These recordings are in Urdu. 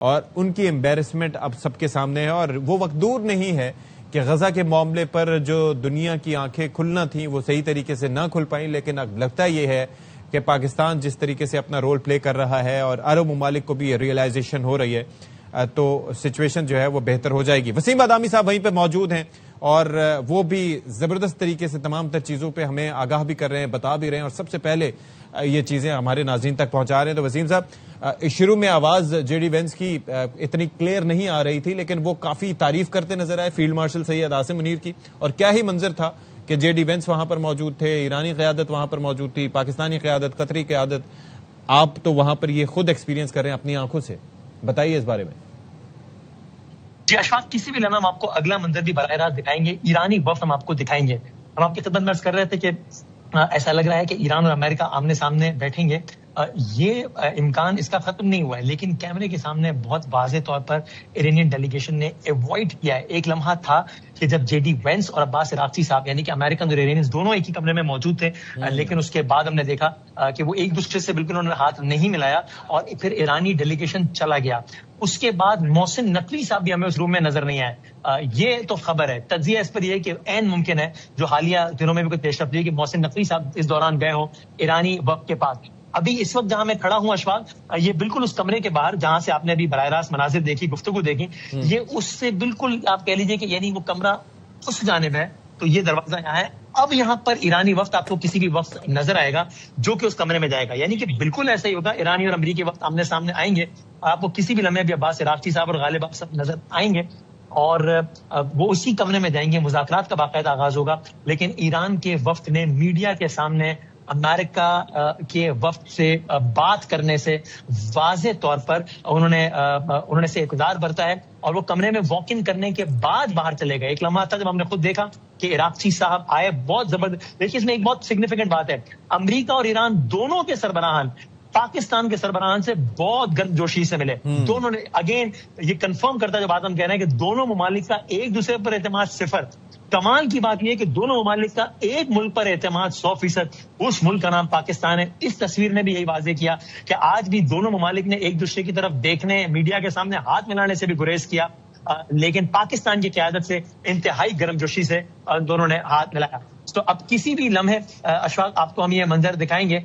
اور ان کی امبیرسمنٹ اب سب کے سامنے ہے، اور وہ وقت دور نہیں ہے کہ غزہ کے معاملے پر جو دنیا کی آنکھیں کھلنا تھیں وہ صحیح طریقے سے نہ کھل پائیں، لیکن اب لگتا یہ ہے کہ پاکستان جس طریقے سے اپنا رول پلے کر رہا ہے اور عرب ممالک کو بھی ریئلائزیشن ہو رہی ہے تو سچویشن جو ہے وہ بہتر ہو جائے گی۔ وسیم بادامی صاحب وہیں پہ موجود ہیں اور وہ بھی زبردست طریقے سے تمام تر چیزوں پہ ہمیں آگاہ بھی کر رہے ہیں، بتا بھی رہے ہیں، اور سب سے پہلے یہ چیزیں ہمارے ناظرین تک پہنچا رہے ہیں۔ تو وسیم صاحب، شروع میں آواز جے ڈی وینس کی اتنی کلیئر نہیں آ رہی تھی، لیکن وہ کافی تعریف کرتے نظر آئے فیلڈ مارشل سید عاصم منیر کی، اور کیا ہی منظر تھا کہ جے ڈی وینس وہاں پر موجود تھے، ایرانی قیادت وہاں پر موجود تھی، پاکستانی قیادت، قطری قیادت۔ آپ تو وہاں پر یہ خود ایکسپیرینس کر رہے ہیں اپنی آنکھوں سے، بتائیے اس بارے میں۔ جی اشفاق، کسی بھی لمحہ ہم آپ کو اگلا منظر بھی براہ راست دکھائیں گے، ایرانی وفد ہم آپ کو دکھائیں گے۔ ہم آپ کی خدمت میں عرض کر رہے تھے کہ ایسا لگ رہا ہے کہ ایران اور امریکہ آمنے سامنے بیٹھیں گے۔ یہ امکان اس کا ختم نہیں ہوا ہے، لیکن کیمرے کے سامنے بہت واضح طور پر ایرانین ڈیلیگیشن نے ایوائڈ کیا ہے۔ ایک لمحہ تھا کہ جب جے ڈی وینس اور عباس عراقچی صاحب یعنی کہ امریکن اور ایرانیز دونوں ایک ہی کمرے میں موجود تھے، لیکن اس کے بعد ہم نے دیکھا کہ وہ ایک دوسرے سے بالکل انہوں نے ہاتھ نہیں ملایا اور پھر ایرانی ڈیلیگیشن چلا گیا۔ اس کے بعد محسن نقوی صاحب بھی ہمیں اس روم میں نظر نہیں آئے۔ یہ تو خبر ہے، تجزیہ اس پر یہ کہ عین ممکن ہے جو حالیہ دنوں میں بھی کوئی پیش رفت ہوئی کہ محسن نقوی صاحب اس دوران گئے ہوں ایرانی وفد کے پاس۔ ابھی اس وقت جہاں میں کھڑا ہوں اشفاق، یہ بالکل اس کمرے کے باہر جہاں سے آپ نے ابھی براہ راست مناظر دیکھی، گفتگو دیکھی، یہ اس سے بالکل آپ کہہ لیجئے کہ یعنی وہ کمرہ اس جانب ہے، تو یہ دروازہ یہاں ہے۔ اب یہاں پر ایرانی وفد آپ کو کسی بھی وقت نظر آئے گا جو کہ اس کمرے میں جائے گا، یعنی کہ بالکل ایسا ہی ہوگا، ایرانی اور امریکی وقت آمنے سامنے آئیں گے، آپ کو کسی بھی لمحے بھی عباس عراقچی صاحب اور غالب آپ سب نظر آئیں گے اور وہ اسی کمرے میں جائیں گے، مذاکرات کا باقاعدہ آغاز ہوگا۔ لیکن ایران کے وفد نے میڈیا کے سامنے امریکہ کے وفد سے بات کرنے سے واضح طور پر انہوں نے سے اقدار برتا ہے اور وہ کمرے میں واک ان کرنے کے بعد باہر چلے گئے۔ ایک لمحہ تھا جب ہم نے خود دیکھا کہ عراقچی صاحب آئے، بہت زبردست۔ دیکھیے اس میں ایک بہت سگنیفیکنٹ بات ہے، امریکہ اور ایران دونوں کے سربراہان پاکستان کے سربراہان سے بہت گرم جوشی سے ملے۔ دونوں نے اگین یہ کنفرم کرتا ہے جو بات ہم کہہ رہے ہیں کہ دونوں ممالک کا ایک دوسرے پر اعتماد صفر۔ کمال کی بات یہ ہے کہ دونوں ممالک کا ایک ملک پر اعتماد 100%، اس ملک کا نام پاکستان ہے۔ اس تصویر نے بھی یہی واضح کیا کہ آج بھی دونوں ممالک نے ایک دوسرے کی طرف دیکھنے، میڈیا کے سامنے ہاتھ ملانے سے بھی گریز کیا، لیکن پاکستان کی قیادت سے انتہائی گرم جوشی سے دونوں نے ہاتھ ملایا۔ تو اب کسی بھی لمحے اشفاق آپ کو ہم یہ منظر دکھائیں گے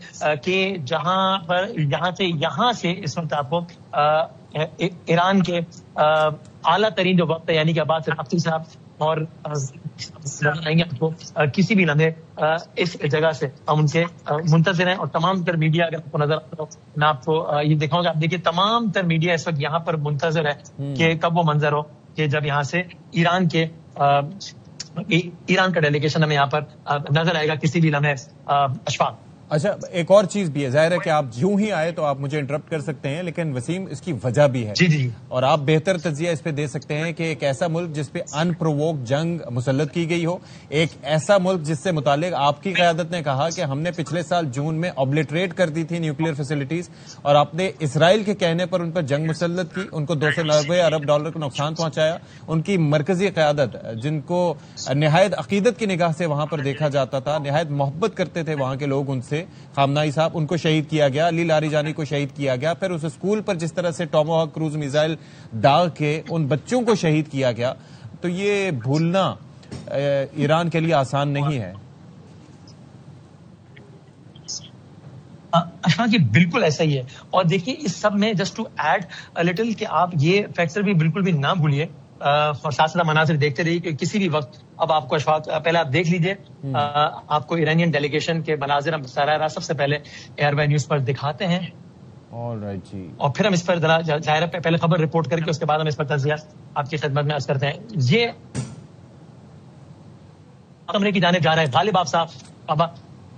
کہ یہاں سے اس وقت آپ کو ایران کے اعلیٰ ترین جو وقت ہے یعنی کہ عباس عراقچی صاحب اور آپ کو کسی بھی لمحے اس جگہ سے ہم ان کے منتظر ہیں، اور تمام تر میڈیا اگر آپ کو نظر آتا ہو میں آپ کو یہ دکھاؤں گا۔ آپ دیکھیے تمام تر میڈیا اس وقت یہاں پر منتظر ہے کہ کب وہ منظر ہو کہ جب یہاں سے ایران کا ڈیلیگیشن ہمیں یہاں پر نظر آئے گا کسی بھی لمحے اشفاق۔ اچھا، ایک اور چیز بھی ہے، ظاہر ہے کہ آپ یوں ہی آئے تو آپ مجھے انٹرپٹ کر سکتے ہیں، لیکن وسیم اس کی وجہ بھی ہے جی اور آپ بہتر تجزیہ اس پہ دے سکتے ہیں کہ ایک ایسا ملک جس پہ ان پروووک جنگ مسلط کی گئی ہو، ایک ایسا ملک جس سے متعلق آپ کی قیادت نے کہا کہ ہم نے پچھلے سال جون میں اوبلیٹریٹ کر دی تھی نیوکلیئر فیسلٹیز، اور آپ نے اسرائیل کے کہنے پر ان پر جنگ مسلط کی، ان کو $290 ارب کا نقصان پہنچایا، ان کی مرکزی قیادت جن کو نہایت عقیدت کی نگاہ سے وہاں پر دیکھا جاتا تھا، نہایت محبت کرتے تھے وہاں کے لوگ ان سے، خامنائی صاحب، ان کو شہید کیا گیا، علی لاریجانی کو شہید کیا گیا، پھر اس اسکول پر جس طرح سے ٹاماہاک کروز میزائل داغ کے ان بچوں کو شہید کیا گیا، تو یہ بھولنا ایران کے لیے آسان نہیں ہے۔ اشفاق جی بالکل ایسا ہی ہے، اور دیکھیے اس سب میں جسٹ ٹو ایڈ لٹل کہ آپ یہ فیکٹر بھی بالکل بھی نہ بھولیے اور ساتھ ساتھ مناظر دیکھتے رہیے کہ کسی بھی وقت اب آپ کو اشفاق پہلے آپ دیکھ لیجئے، آپ کو ایرانین ڈیلیگیشن کے مناظر ہم سارا سب سے پہلے ایئر وائی نیوز پر دکھاتے ہیں، اور پھر ہم اس پر ظاہر پہلے خبر رپورٹ کر کے اس کے بعد ہم اس پر تجزیہ آپ کی خدمت میں عرض کرتے ہیں۔ یہ کمرے کی جانب جا رہے ہیں غالب آپ صاحب،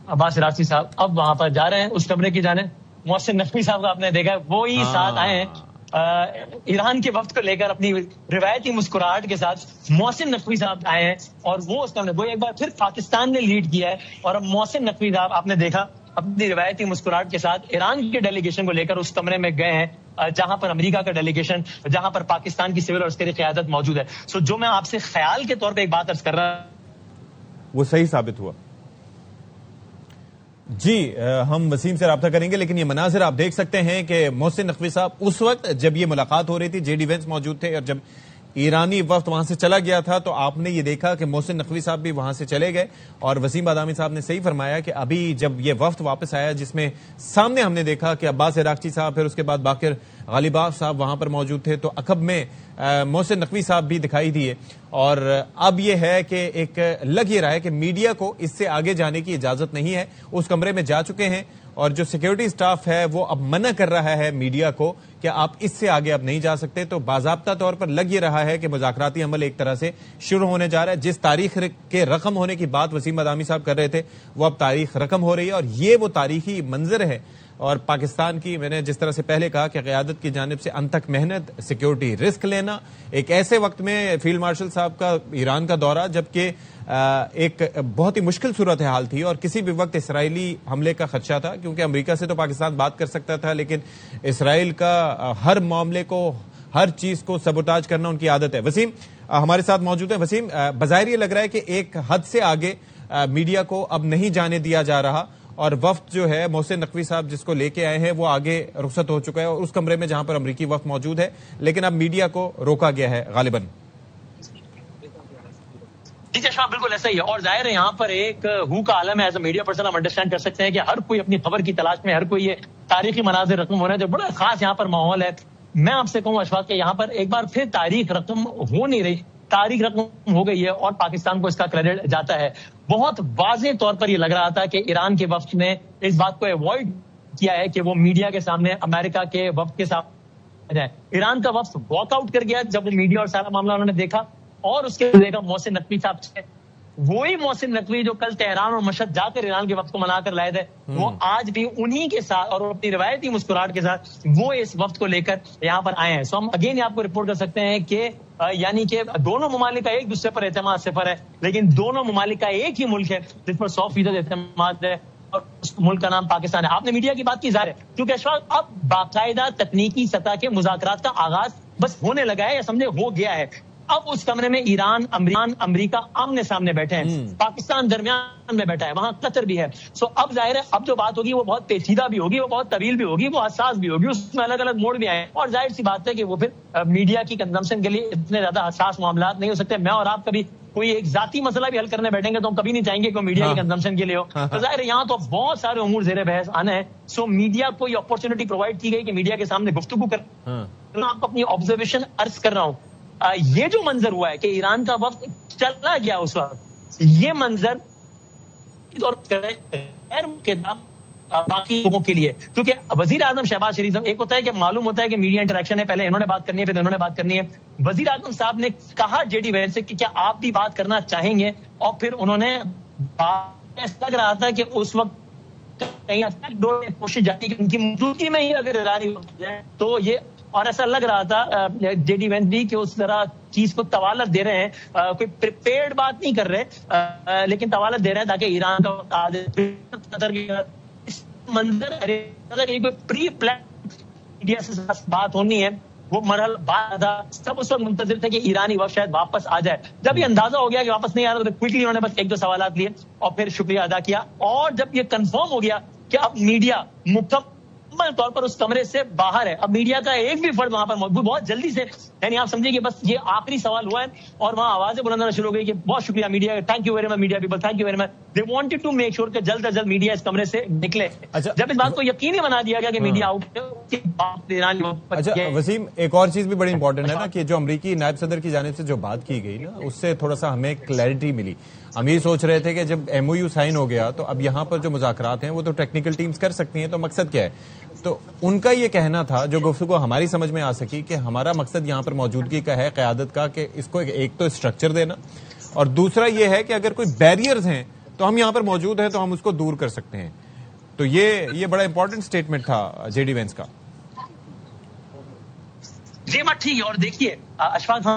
عباس عراقچی صاحب اب وہاں پر جا رہے ہیں اس کمرے کی جانب۔ محسن نقوی صاحب کو آپ نے دیکھا وہی ساتھ آئے ہیں ایران کے وفد کو لے کر، اپنی روایتی مسکراہٹ کے ساتھ محسن نقوی صاحب آئے ہیں، اور وہ اس کمرے وہ ایک بار پھر پاکستان نے لیڈ کیا ہے، اور اب محسن نقوی صاحب آپ نے دیکھا اپنی روایتی مسکراہٹ کے ساتھ ایران کے ڈیلیگیشن کو لے کر اس کمرے میں گئے ہیں جہاں پر امریکہ کا ڈیلیگیشن، جہاں پر پاکستان کی سول اور عسکری قیادت موجود ہے۔ سو جو میں آپ سے خیال کے طور پہ ایک بات عرض کر رہا، وہ صحیح ثابت ہوا۔ جی ہم وسیم سے رابطہ کریں گے، لیکن یہ مناظر آپ دیکھ سکتے ہیں کہ محسن نقوی صاحب اس وقت جب یہ ملاقات ہو رہی تھی، جے ڈی وینس موجود تھے، اور جب ایرانی وفد وہاں سے چلا گیا تھا تو آپ نے یہ دیکھا کہ محسن نقوی صاحب بھی وہاں سے چلے گئے، اور وسیم بادامی صاحب نے صحیح فرمایا کہ ابھی جب یہ وفد واپس آیا جس میں سامنے ہم نے دیکھا کہ عباس عراقچی صاحب، پھر اس کے بعد باقر غالیباف صاحب وہاں پر موجود تھے، تو عقب میں محسن نقوی صاحب بھی دکھائی دیے، اور اب یہ ہے کہ ایک لگ یہ رہا ہے کہ میڈیا کو اس سے آگے جانے کی اجازت نہیں ہے، اس کمرے میں جا چکے ہیں، اور جو سیکیورٹی سٹاف ہے وہ اب منع کر رہا ہے میڈیا کو کہ آپ اس سے آگے اب نہیں جا سکتے، تو باضابطہ طور پر لگ یہ رہا ہے کہ مذاکراتی عمل ایک طرح سے شروع ہونے جا رہا ہے۔ جس تاریخ کے رقم ہونے کی بات وسیم بادامی صاحب کر رہے تھے وہ اب تاریخ رقم ہو رہی ہے، اور یہ وہ تاریخی منظر ہے، اور پاکستان کی، میں نے جس طرح سے پہلے کہا کہ قیادت کی جانب سے انتھک محنت، سیکیورٹی رسک لینا، ایک ایسے وقت میں فیلڈ مارشل صاحب کا ایران کا دورہ جبکہ ایک بہت ہی مشکل صورتحال تھی، اور کسی بھی وقت اسرائیلی حملے کا خدشہ تھا، کیونکہ امریکہ سے تو پاکستان بات کر سکتا تھا، لیکن اسرائیل کا ہر معاملے کو، ہر چیز کو سبوتاج کرنا ان کی عادت ہے۔ وسیم ہمارے ساتھ موجود ہیں۔ وسیم، بظاہر یہ لگ رہا ہے کہ ایک حد سے آگے میڈیا کو اب نہیں جانے دیا جا رہا، اور وفد جو ہے محسن نقوی صاحب جس کو لے کے آئے ہیں وہ آگے رخصت ہو چکا ہے، اور اس کمرے میں جہاں پر امریکی وفد موجود ہے، لیکن اب میڈیا کو روکا گیا ہے غالباً۔ جی اشفاق، بالکل ایسا ہی ہے، اور ظاہر ہے یہاں پر ایک ہو کا عالم ہے۔ ایز اے میڈیا پرسن ہم انڈرسٹینڈ کر سکتے ہیں کہ ہر کوئی اپنی خبر کی تلاش میں، ہر کوئی یہ تاریخی مناظر رقم ہو رہے ہیں، جو بڑا خاص یہاں پر ماحول ہے۔ میں آپ سے کہوں اشفاق کہ یہاں پر ایک بار پھر تاریخ رقم ہو نہیں رہی، تاریخ رقم ہو گئی ہے، اور پاکستان کو اس کا کریڈٹ جاتا ہے۔ بہت واضح طور پر یہ لگ رہا تھا کہ ایران کے وفد نے اس بات کو ایوائڈ کیا ہے کہ وہ میڈیا کے سامنے، امریکہ کے وفد کے سامنے جائے۔ ایران کا وفد واک آؤٹ کر گیا جب وہ میڈیا اور سارا معاملہ انہوں نے دیکھا، اور اس کے دیکھا محسن نقوی صاحب سے، وہی محسن نقوی جو کل تہران اور مشہد جا کر ایران کے وفد کو منا کر لائے تھے، وہ آج بھی انہی کے ساتھ اور اپنی روایتی مسکراہٹ کے ساتھ وہ اس وفد کو لے کر یہاں پر آئے ہیں۔ سو ہم اگین آپ کو رپورٹ کر سکتے ہیں کہ یعنی کہ دونوں ممالک کا ایک دوسرے پر اعتماد صفر ہے، لیکن دونوں ممالک کا ایک ہی ملک ہے جس پر 100% اعتماد ہے، اور اس ملک کا نام پاکستان ہے۔ آپ نے میڈیا کی بات کی، ظاہر ہے کیونکہ اشفاق اب باقاعدہ تکنیکی سطح کے مذاکرات کا آغاز بس ہونے لگا ہے، یا سمجھے ہو گیا ہے۔ اب اس کمرے میں ایران، امریکہ آمنے سامنے بیٹھے ہیں، پاکستان درمیان میں بیٹھا ہے، وہاں قطر بھی ہے۔ سو اب ظاہر ہے اب جو بات ہوگی وہ بہت پیچیدہ بھی ہوگی، وہ بہت طویل بھی ہوگی، وہ حساس بھی ہوگی، اس میں الگ الگ موڑ بھی آئے ہیں، اور ظاہر سی بات ہے کہ وہ پھر میڈیا کی کنزمپشن کے لیے اتنے زیادہ حساس معاملات نہیں ہو سکتے۔ میں اور آپ کبھی کوئی ایک ذاتی مسئلہ بھی حل کرنے بیٹھیں گے تو ہم کبھی نہیں چاہیں گے کہ میڈیا کی کنزمپشن کے لیے ہو، تو ظاہر ہے یہاں تو بہت سارے امور زیر بحث آنا ہے۔ سو میڈیا کو یہ اپورچونٹی پرووائڈ کی گئی کہ میڈیا کے سامنے گفتگو کر، میں آپ کو اپنی آبزرویشن عرض کر رہا ہوں۔ یہ جو منظر ہوا ہے کہ ایران کا وفد چلا گیا اس وقت، یہ منظر باقی لوگوں کے لیے، کیونکہ وزیر اعظم شہباز شریف صاحب، ایک ہوتا ہے کہ معلوم ہوتا ہے کہ میڈیا انٹریکشن ہے، پہلے انہوں نے بات کرنی ہے، پھر انہوں نے بات کرنی ہے۔ وزیر اعظم صاحب نے کہا جے ڈی وینس سے کہ کیا آپ بھی بات کرنا چاہیں گے، اور پھر انہوں نے لگ رہا تھا کہ اس وقت کہیں کوشش جاتی کہ ان کی موجودگی میں ہی اگر ارادی ہو جائے تو یہ، اور ایسا لگ رہا تھا جے ڈی وینس بھی کہ اس طرح چیز کو طوالت دے رہے ہیں، کوئی پریپیئرڈ بات نہیں کر رہے، لیکن طوالت دے رہے ہیں تاکہ ایران کا اس منظر کوئی پری پلان میڈیا سے بات ہونی ہے، وہ مرحلہ بعد تھا۔ سب اس وقت منتظر تھے کہ ایرانی وفد شاید واپس آ جائے۔ جب یہ اندازہ ہو گیا کہ واپس نہیں آ رہا تو کوئکلی انہوں نے بس ایک دو سوالات لیے اور پھر شکریہ ادا کیا، اور جب یہ کنفرم ہو گیا کہ اب میڈیا مکمل طور پر اس کمرے سے باہر ہے، اب میڈیا کا ایک بھی فرد وہاں پر موجود، بہت جلدی سے، یعنی آپ سمجھیے کہ بس یہ آخری سوال ہوا ہے اور وہاں آوازیں بلند ہونا شروع ہو گئی کہ بہت شکریہ media, thank you very much media people, thank you very much. They wanted to make sure کہ جلد از جلد میڈیا اس کمرے سے نکلے۔ جب اس بات کو یقینی بنا دیا گیا کہ میڈیا آؤٹ، اچھا وسیم، ایک اور چیز بھی بڑی امپورٹنٹ ہے نا کہ جو امریکی نائب صدر کی جانب سے جو بات کی گئی نا، اس سے تھوڑا سا ہمیں کلیئرٹی ملی۔ ہم یہ سوچ رہے تھے کہ جب ایم او یو سائن ہو گیا تو اب یہاں پر جو مذاکرات ہیں وہ تو ٹیکنیکل ٹیمز کر سکتی ہیں، تو مقصد کیا ہے؟ تو ان کا یہ کہنا تھا، جو گفتگو ہماری سمجھ میں آ سکی، کہ ہمارا مقصد یہاں پر موجودگی کا ہے قیادت کا، کہ اس کو ایک تو اسٹرکچر دینا، اور دوسرا یہ ہے کہ اگر کوئی بیریئرز ہیں تو ہم یہاں پر موجود ہیں تو ہم اس کو دور کر سکتے ہیں۔ تو یہ بڑا امپورٹنٹ سٹیٹمنٹ تھا جے ڈی وینس کا۔ یہ بات ٹھیک ہے، اور دیکھیے اشفاق،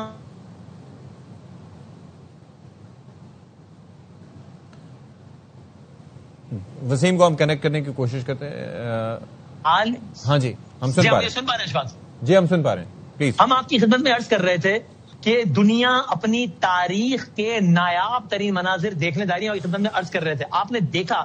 وسیم کو ہم کنیکٹ کرنے کی کوشش کرتے ہیں۔ ہاں جی، ہم سن پا رہے ہیں، جی ہم سن پا رہے ہیں، پلیز۔ ہم آپ کی خدمت میں عرض کر رہے تھے کہ دنیا اپنی تاریخ کے نایاب ترین مناظر دیکھنے جا رہی ہے، اور خدمت میں عرض کر رہے تھے، آپ نے دیکھا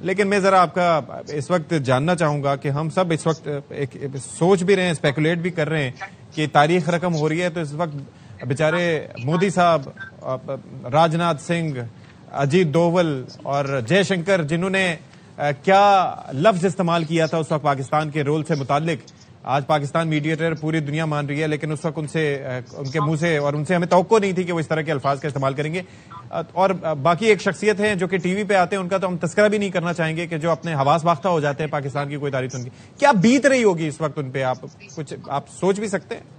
لیکن میں ذرا آپ کا اس وقت جاننا چاہوں گا کہ ہم سب اس وقت ایک سوچ بھی رہے ہیں، اسپیکولیٹ بھی کر رہے ہیں کہ تاریخ رقم ہو رہی ہے، تو اس وقت بیچارے مودی صاحب، راجناتھ سنگھ، اجیت دوول اور جے شنکر، جنہوں نے کیا لفظ استعمال کیا تھا اس وقت پاکستان کے رول سے متعلق، آج پاکستان میڈیٹر پوری دنیا مان رہی ہے، لیکن اس وقت ان کے منہ سے اور ان سے ہمیں توقع نہیں تھی کہ وہ اس طرح کے الفاظ کا استعمال کریں گے. اور باقی ایک شخصیت ہے جو کہ ٹی وی پہ آتے ہیں، ان کا تو ہم تذکرہ بھی نہیں کرنا چاہیں گے، کہ جو اپنے حواس باختہ ہو جاتے ہیں پاکستان کی کوئی تاریخ سن کے. کیا بیت رہی ہوگی اس وقت ان پہ؟ آپ سوچ بھی سکتے ہیں؟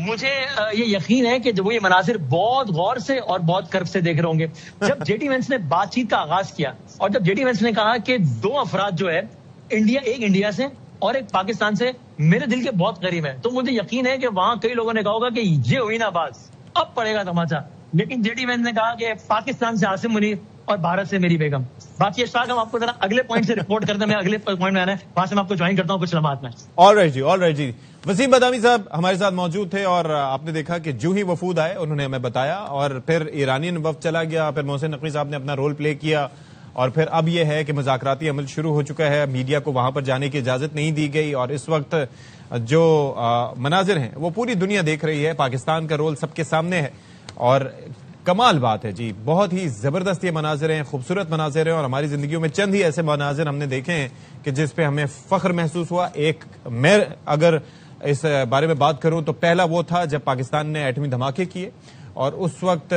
مجھے یہ یقین ہے کہ جب وہ یہ مناظر بہت غور سے اور بہت کرب سے دیکھ رہے ہوں گے. جب جے ڈی وینس نے بات چیت کا آغاز کیا اور جب جے ڈی وینس نے کہا کہ 2 افراد جو ہے ایک انڈیا سے اور ایک پاکستان سے میرے دل کے بہت قریب ہیں، تو مجھے یقین ہے کہ وہاں کئی لوگوں نے کہا ہوگا کہ یہ ہوئی نا بات، اب پڑے گا تماچا. لیکن جے ڈی وینس نے کہا کہ پاکستان سے عاصم منیر اور بھارت سے میری بیگم. باقی اشفاق ہم آپ کو ذرا اگلے پوائنٹ سے رپورٹ کرتے ہیں، میں اگلے پوائنٹ میں آنا ہے، وہاں سے میں آپ کو جوائن کرتا ہوں کچھ لمحات میں. آل رائٹ جی. وسیم بادامی صاحب ہمارے ساتھ موجود تھے، اور آپ نے دیکھا کہ جو ہی وفود آئے انہوں نے ہمیں بتایا، اور پھر ایرانین وفد چلا گیا، پھر محسن نقوی صاحب نے اپنا رول پلے کیا، اور پھر اب یہ ہے کہ مذاکراتی عمل شروع ہو چکا ہے، میڈیا کو وہاں پر جانے کی اجازت نہیں دی گئی، اور اس وقت جو مناظر ہیں وہ پوری دنیا دیکھ رہی ہے. پاکستان کا رول سب کے سامنے ہے، اور کمال بات ہے جی، بہت ہی زبردست یہ مناظر ہیں، خوبصورت مناظر ہیں، اور ہماری زندگیوں میں چند ہی ایسے مناظر ہم نے دیکھے ہیں کہ جس پہ ہمیں فخر محسوس ہوا. ایک میں اگر اس بارے میں بات کروں تو پہلا وہ تھا جب پاکستان نے ایٹمی دھماکے کیے، اور اس وقت،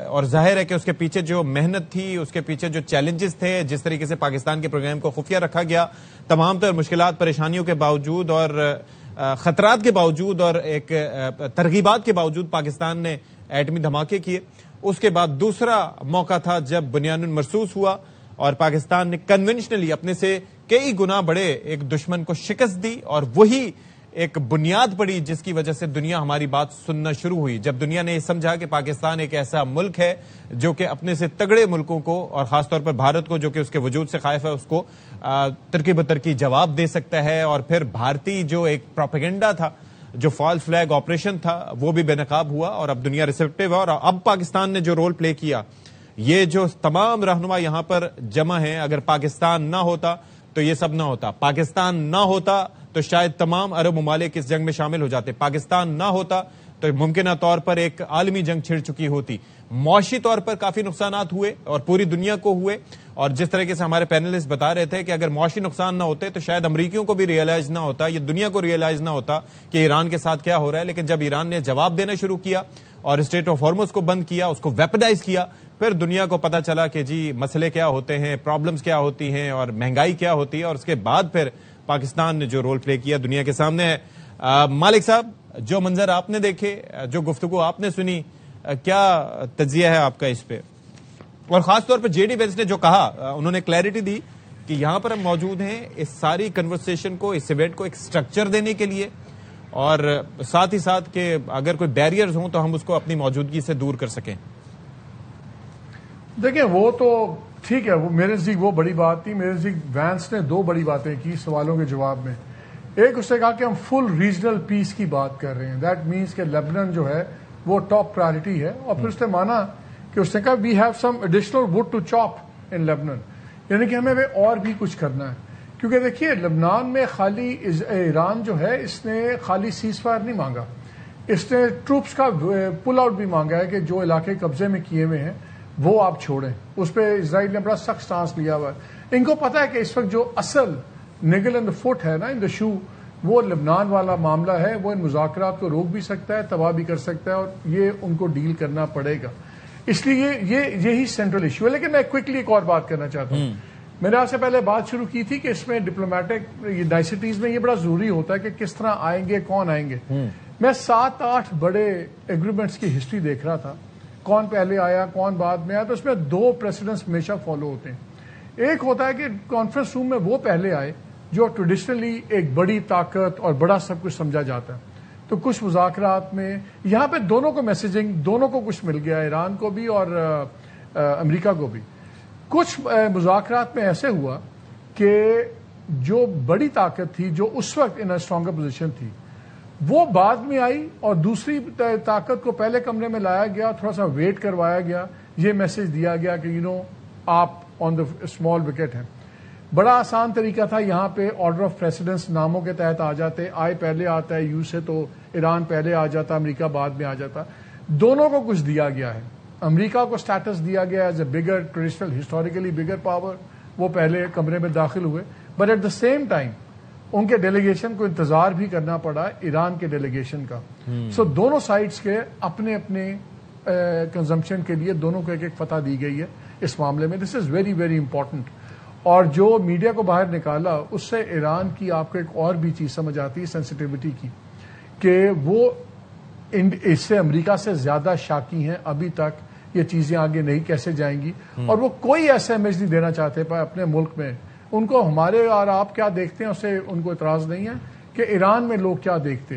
اور ظاہر ہے کہ اس کے پیچھے جو محنت تھی، اس کے پیچھے جو چیلنجز تھے، جس طریقے سے پاکستان کے پروگرام کو خفیہ رکھا گیا، تمام تر مشکلات پریشانیوں کے باوجود اور خطرات کے باوجود اور ایک ترغیبات کے باوجود پاکستان نے ایٹمی دھماکے کیے. اس کے بعد دوسرا موقع تھا جب بنیان مرصوص ہوا اور پاکستان نے کنونشنلی اپنے سے کئی گنا بڑے ایک دشمن کو شکست دی، اور وہی ایک بنیاد پڑی جس کی وجہ سے دنیا ہماری بات سننا شروع ہوئی. جب دنیا نے یہ سمجھا کہ پاکستان ایک ایسا ملک ہے جو کہ اپنے سے تگڑے ملکوں کو، اور خاص طور پر بھارت کو جو کہ اس کے وجود سے خائف ہے، اس کو ترقی بترقی جواب دے سکتا ہے. اور پھر بھارتی جو ایک پروپیگنڈا تھا، جو فالس فلیگ آپریشن تھا، وہ بھی بے نقاب ہوا، اور اب دنیا ریسیپٹیو ہے. اور اب پاکستان نے جو رول پلے کیا، یہ جو تمام رہنما یہاں پر جمع ہیں، اگر پاکستان نہ ہوتا تو یہ سب نہ ہوتا. پاکستان نہ ہوتا تو شاید تمام عرب ممالک اس جنگ میں شامل ہو جاتے. پاکستان نہ ہوتا تو ممکنہ طور پر ایک عالمی جنگ چھڑ چکی ہوتی. معاشی طور پر کافی نقصانات ہوئے اور پوری دنیا کو ہوئے، اور جس طریقے سے ہمارے پینلسٹ بتا رہے تھے کہ اگر معاشی نقصان نہ ہوتے تو شاید امریکیوں کو بھی ریئلائز نہ ہوتا، یہ دنیا کو ریئلائز نہ ہوتا کہ ایران کے ساتھ کیا ہو رہا ہے. لیکن جب ایران نے جواب دینا شروع کیا اور اسٹریٹ آف ہارمز کو بند کیا، اس کو ویپنائز کیا، پھر دنیا کو پتا چلا کہ جی مسئلے کیا ہوتے ہیں، پرابلمز کیا ہوتی ہیں، اور مہنگائی کیا ہوتی ہے. اور اس کے بعد پھر پاکستان نے جو رول پلے کیا دنیا کے سامنے ہے. مالک صاحب، جو منظر آپ نے دیکھے، جو گفتگو آپ نے سنی، کیا تجزیہ ہے آپ کا اس پہ؟ اور خاص طور پر جے ڈی وینس نے جو کہا، انہوں نے کلیئرٹی دی کہ یہاں پر ہم موجود ہیں اس ساری کنورسیشن کو، اس ایونٹ کو ایک سٹرکچر دینے کے لیے، اور ساتھ ہی ساتھ کہ اگر کوئی بیریئرز ہوں تو ہم اس کو اپنی موجودگی سے دور کر سکیں. دیکھیں، وہ تو ٹھیک ہے، وہ میرے نزدیک وہ بڑی بات تھی. میرے نزدیک وینس نے 2 بڑی باتیں کی سوالوں کے جواب میں. ایک، اس نے کہا کہ ہم فل ریجنل پیس کی بات کر رہے ہیں، دیٹ مینس کہ لیبنان جو ہے وہ ٹاپ پرائرٹی ہے. اور پھر اس نے مانا کہ اس نے کہا we have some additional wood to chop in Lebanon, یعنی کہ ہمیں اور بھی کچھ کرنا ہے. کیونکہ دیکھیے، لبنان میں خالی ایران جو ہے اس نے خالی سیز فائر نہیں مانگا، اس نے ٹروپس کا پل آؤٹ بھی مانگا ہے کہ جو علاقے قبضے میں کیے ہوئے ہیں وہ آپ چھوڑیں. اس پہ اسرائیل نے بڑا سخت سٹانس لیا ہوا ہے. ان کو پتا ہے کہ اس وقت جو اصل نگل ان دا فٹ ہے نا، ان دا شو، وہ لبنان والا معاملہ ہے. وہ ان مذاکرات کو روک بھی سکتا ہے، تباہ بھی کر سکتا ہے، اور یہ ان کو ڈیل کرنا پڑے گا. اس لیے یہی سینٹرل ایشو ہے. لیکن میں کوئکلی ایک اور بات کرنا چاہتا ہوں. میں نے آپ سے پہلے بات شروع کی تھی کہ اس میں ڈپلومیٹک ڈائسٹیز میں یہ بڑا ضروری ہوتا ہے کہ کس طرح آئیں گے، کون آئیں گے. میں 7-8 بڑے ایگریمنٹس کی ہسٹری دیکھ رہا تھا، کون پہلے آیا کون بعد میں آیا. تو اس میں 2 پریسیڈنٹس ہمیشہ فالو ہوتے ہیں. ایک ہوتا ہے کہ کانفرنس روم میں وہ پہلے آئے جو ٹریڈیشنلی ایک بڑی طاقت اور بڑا سب کچھ سمجھا جاتا ہے. تو کچھ مذاکرات میں یہاں پہ دونوں کو میسیجنگ، دونوں کو کچھ مل گیا، ایران کو بھی اور امریکہ کو بھی. کچھ مذاکرات میں ایسے ہوا کہ جو بڑی طاقت تھی، جو اس وقت ان اسٹرانگر پوزیشن تھی، وہ بعد میں آئی اور دوسری طاقت کو پہلے کمرے میں لایا گیا, تھوڑا سا ویٹ کروایا گیا, یہ میسج دیا گیا کہ آپ آن دا اسمال وکٹ ہیں. بڑا آسان طریقہ تھا, یہاں پہ آرڈر آف پریسیڈنس ناموں کے تحت آ جاتے, آئے پہلے آتا ہے یو سے تو ایران پہلے آ جاتا, امریکہ بعد میں آ جاتا. دونوں کو کچھ دیا گیا ہے. امریکہ کو سٹیٹس دیا گیا as a bigger traditional historically bigger power, وہ پہلے کمرے میں داخل ہوئے, but at the same time ان کے ڈیلیگیشن کو انتظار بھی کرنا پڑا ایران کے ڈیلیگیشن کا. سو دونوں سائڈز کے اپنے اپنے کنزمپشن کے لیے دونوں کو ایک ایک فتح دی گئی ہے اس معاملے میں. دس از ویری ویری امپورٹنٹ. اور جو میڈیا کو باہر نکالا اس سے ایران کی آپ کو ایک اور بھی چیز سمجھ آتی ہے سینسٹیوٹی کی, کہ وہ اس سے امریکہ سے زیادہ شاکی ہیں. ابھی تک یہ چیزیں آگے نہیں کیسے جائیں گی, اور وہ کوئی ایسا امیج نہیں دینا چاہتے اپنے ملک میں. ان کو ہمارے اور آپ کیا دیکھتے ہیں اسے ان کو اعتراض نہیں ہے کہ ایران میں لوگ کیا دیکھتے,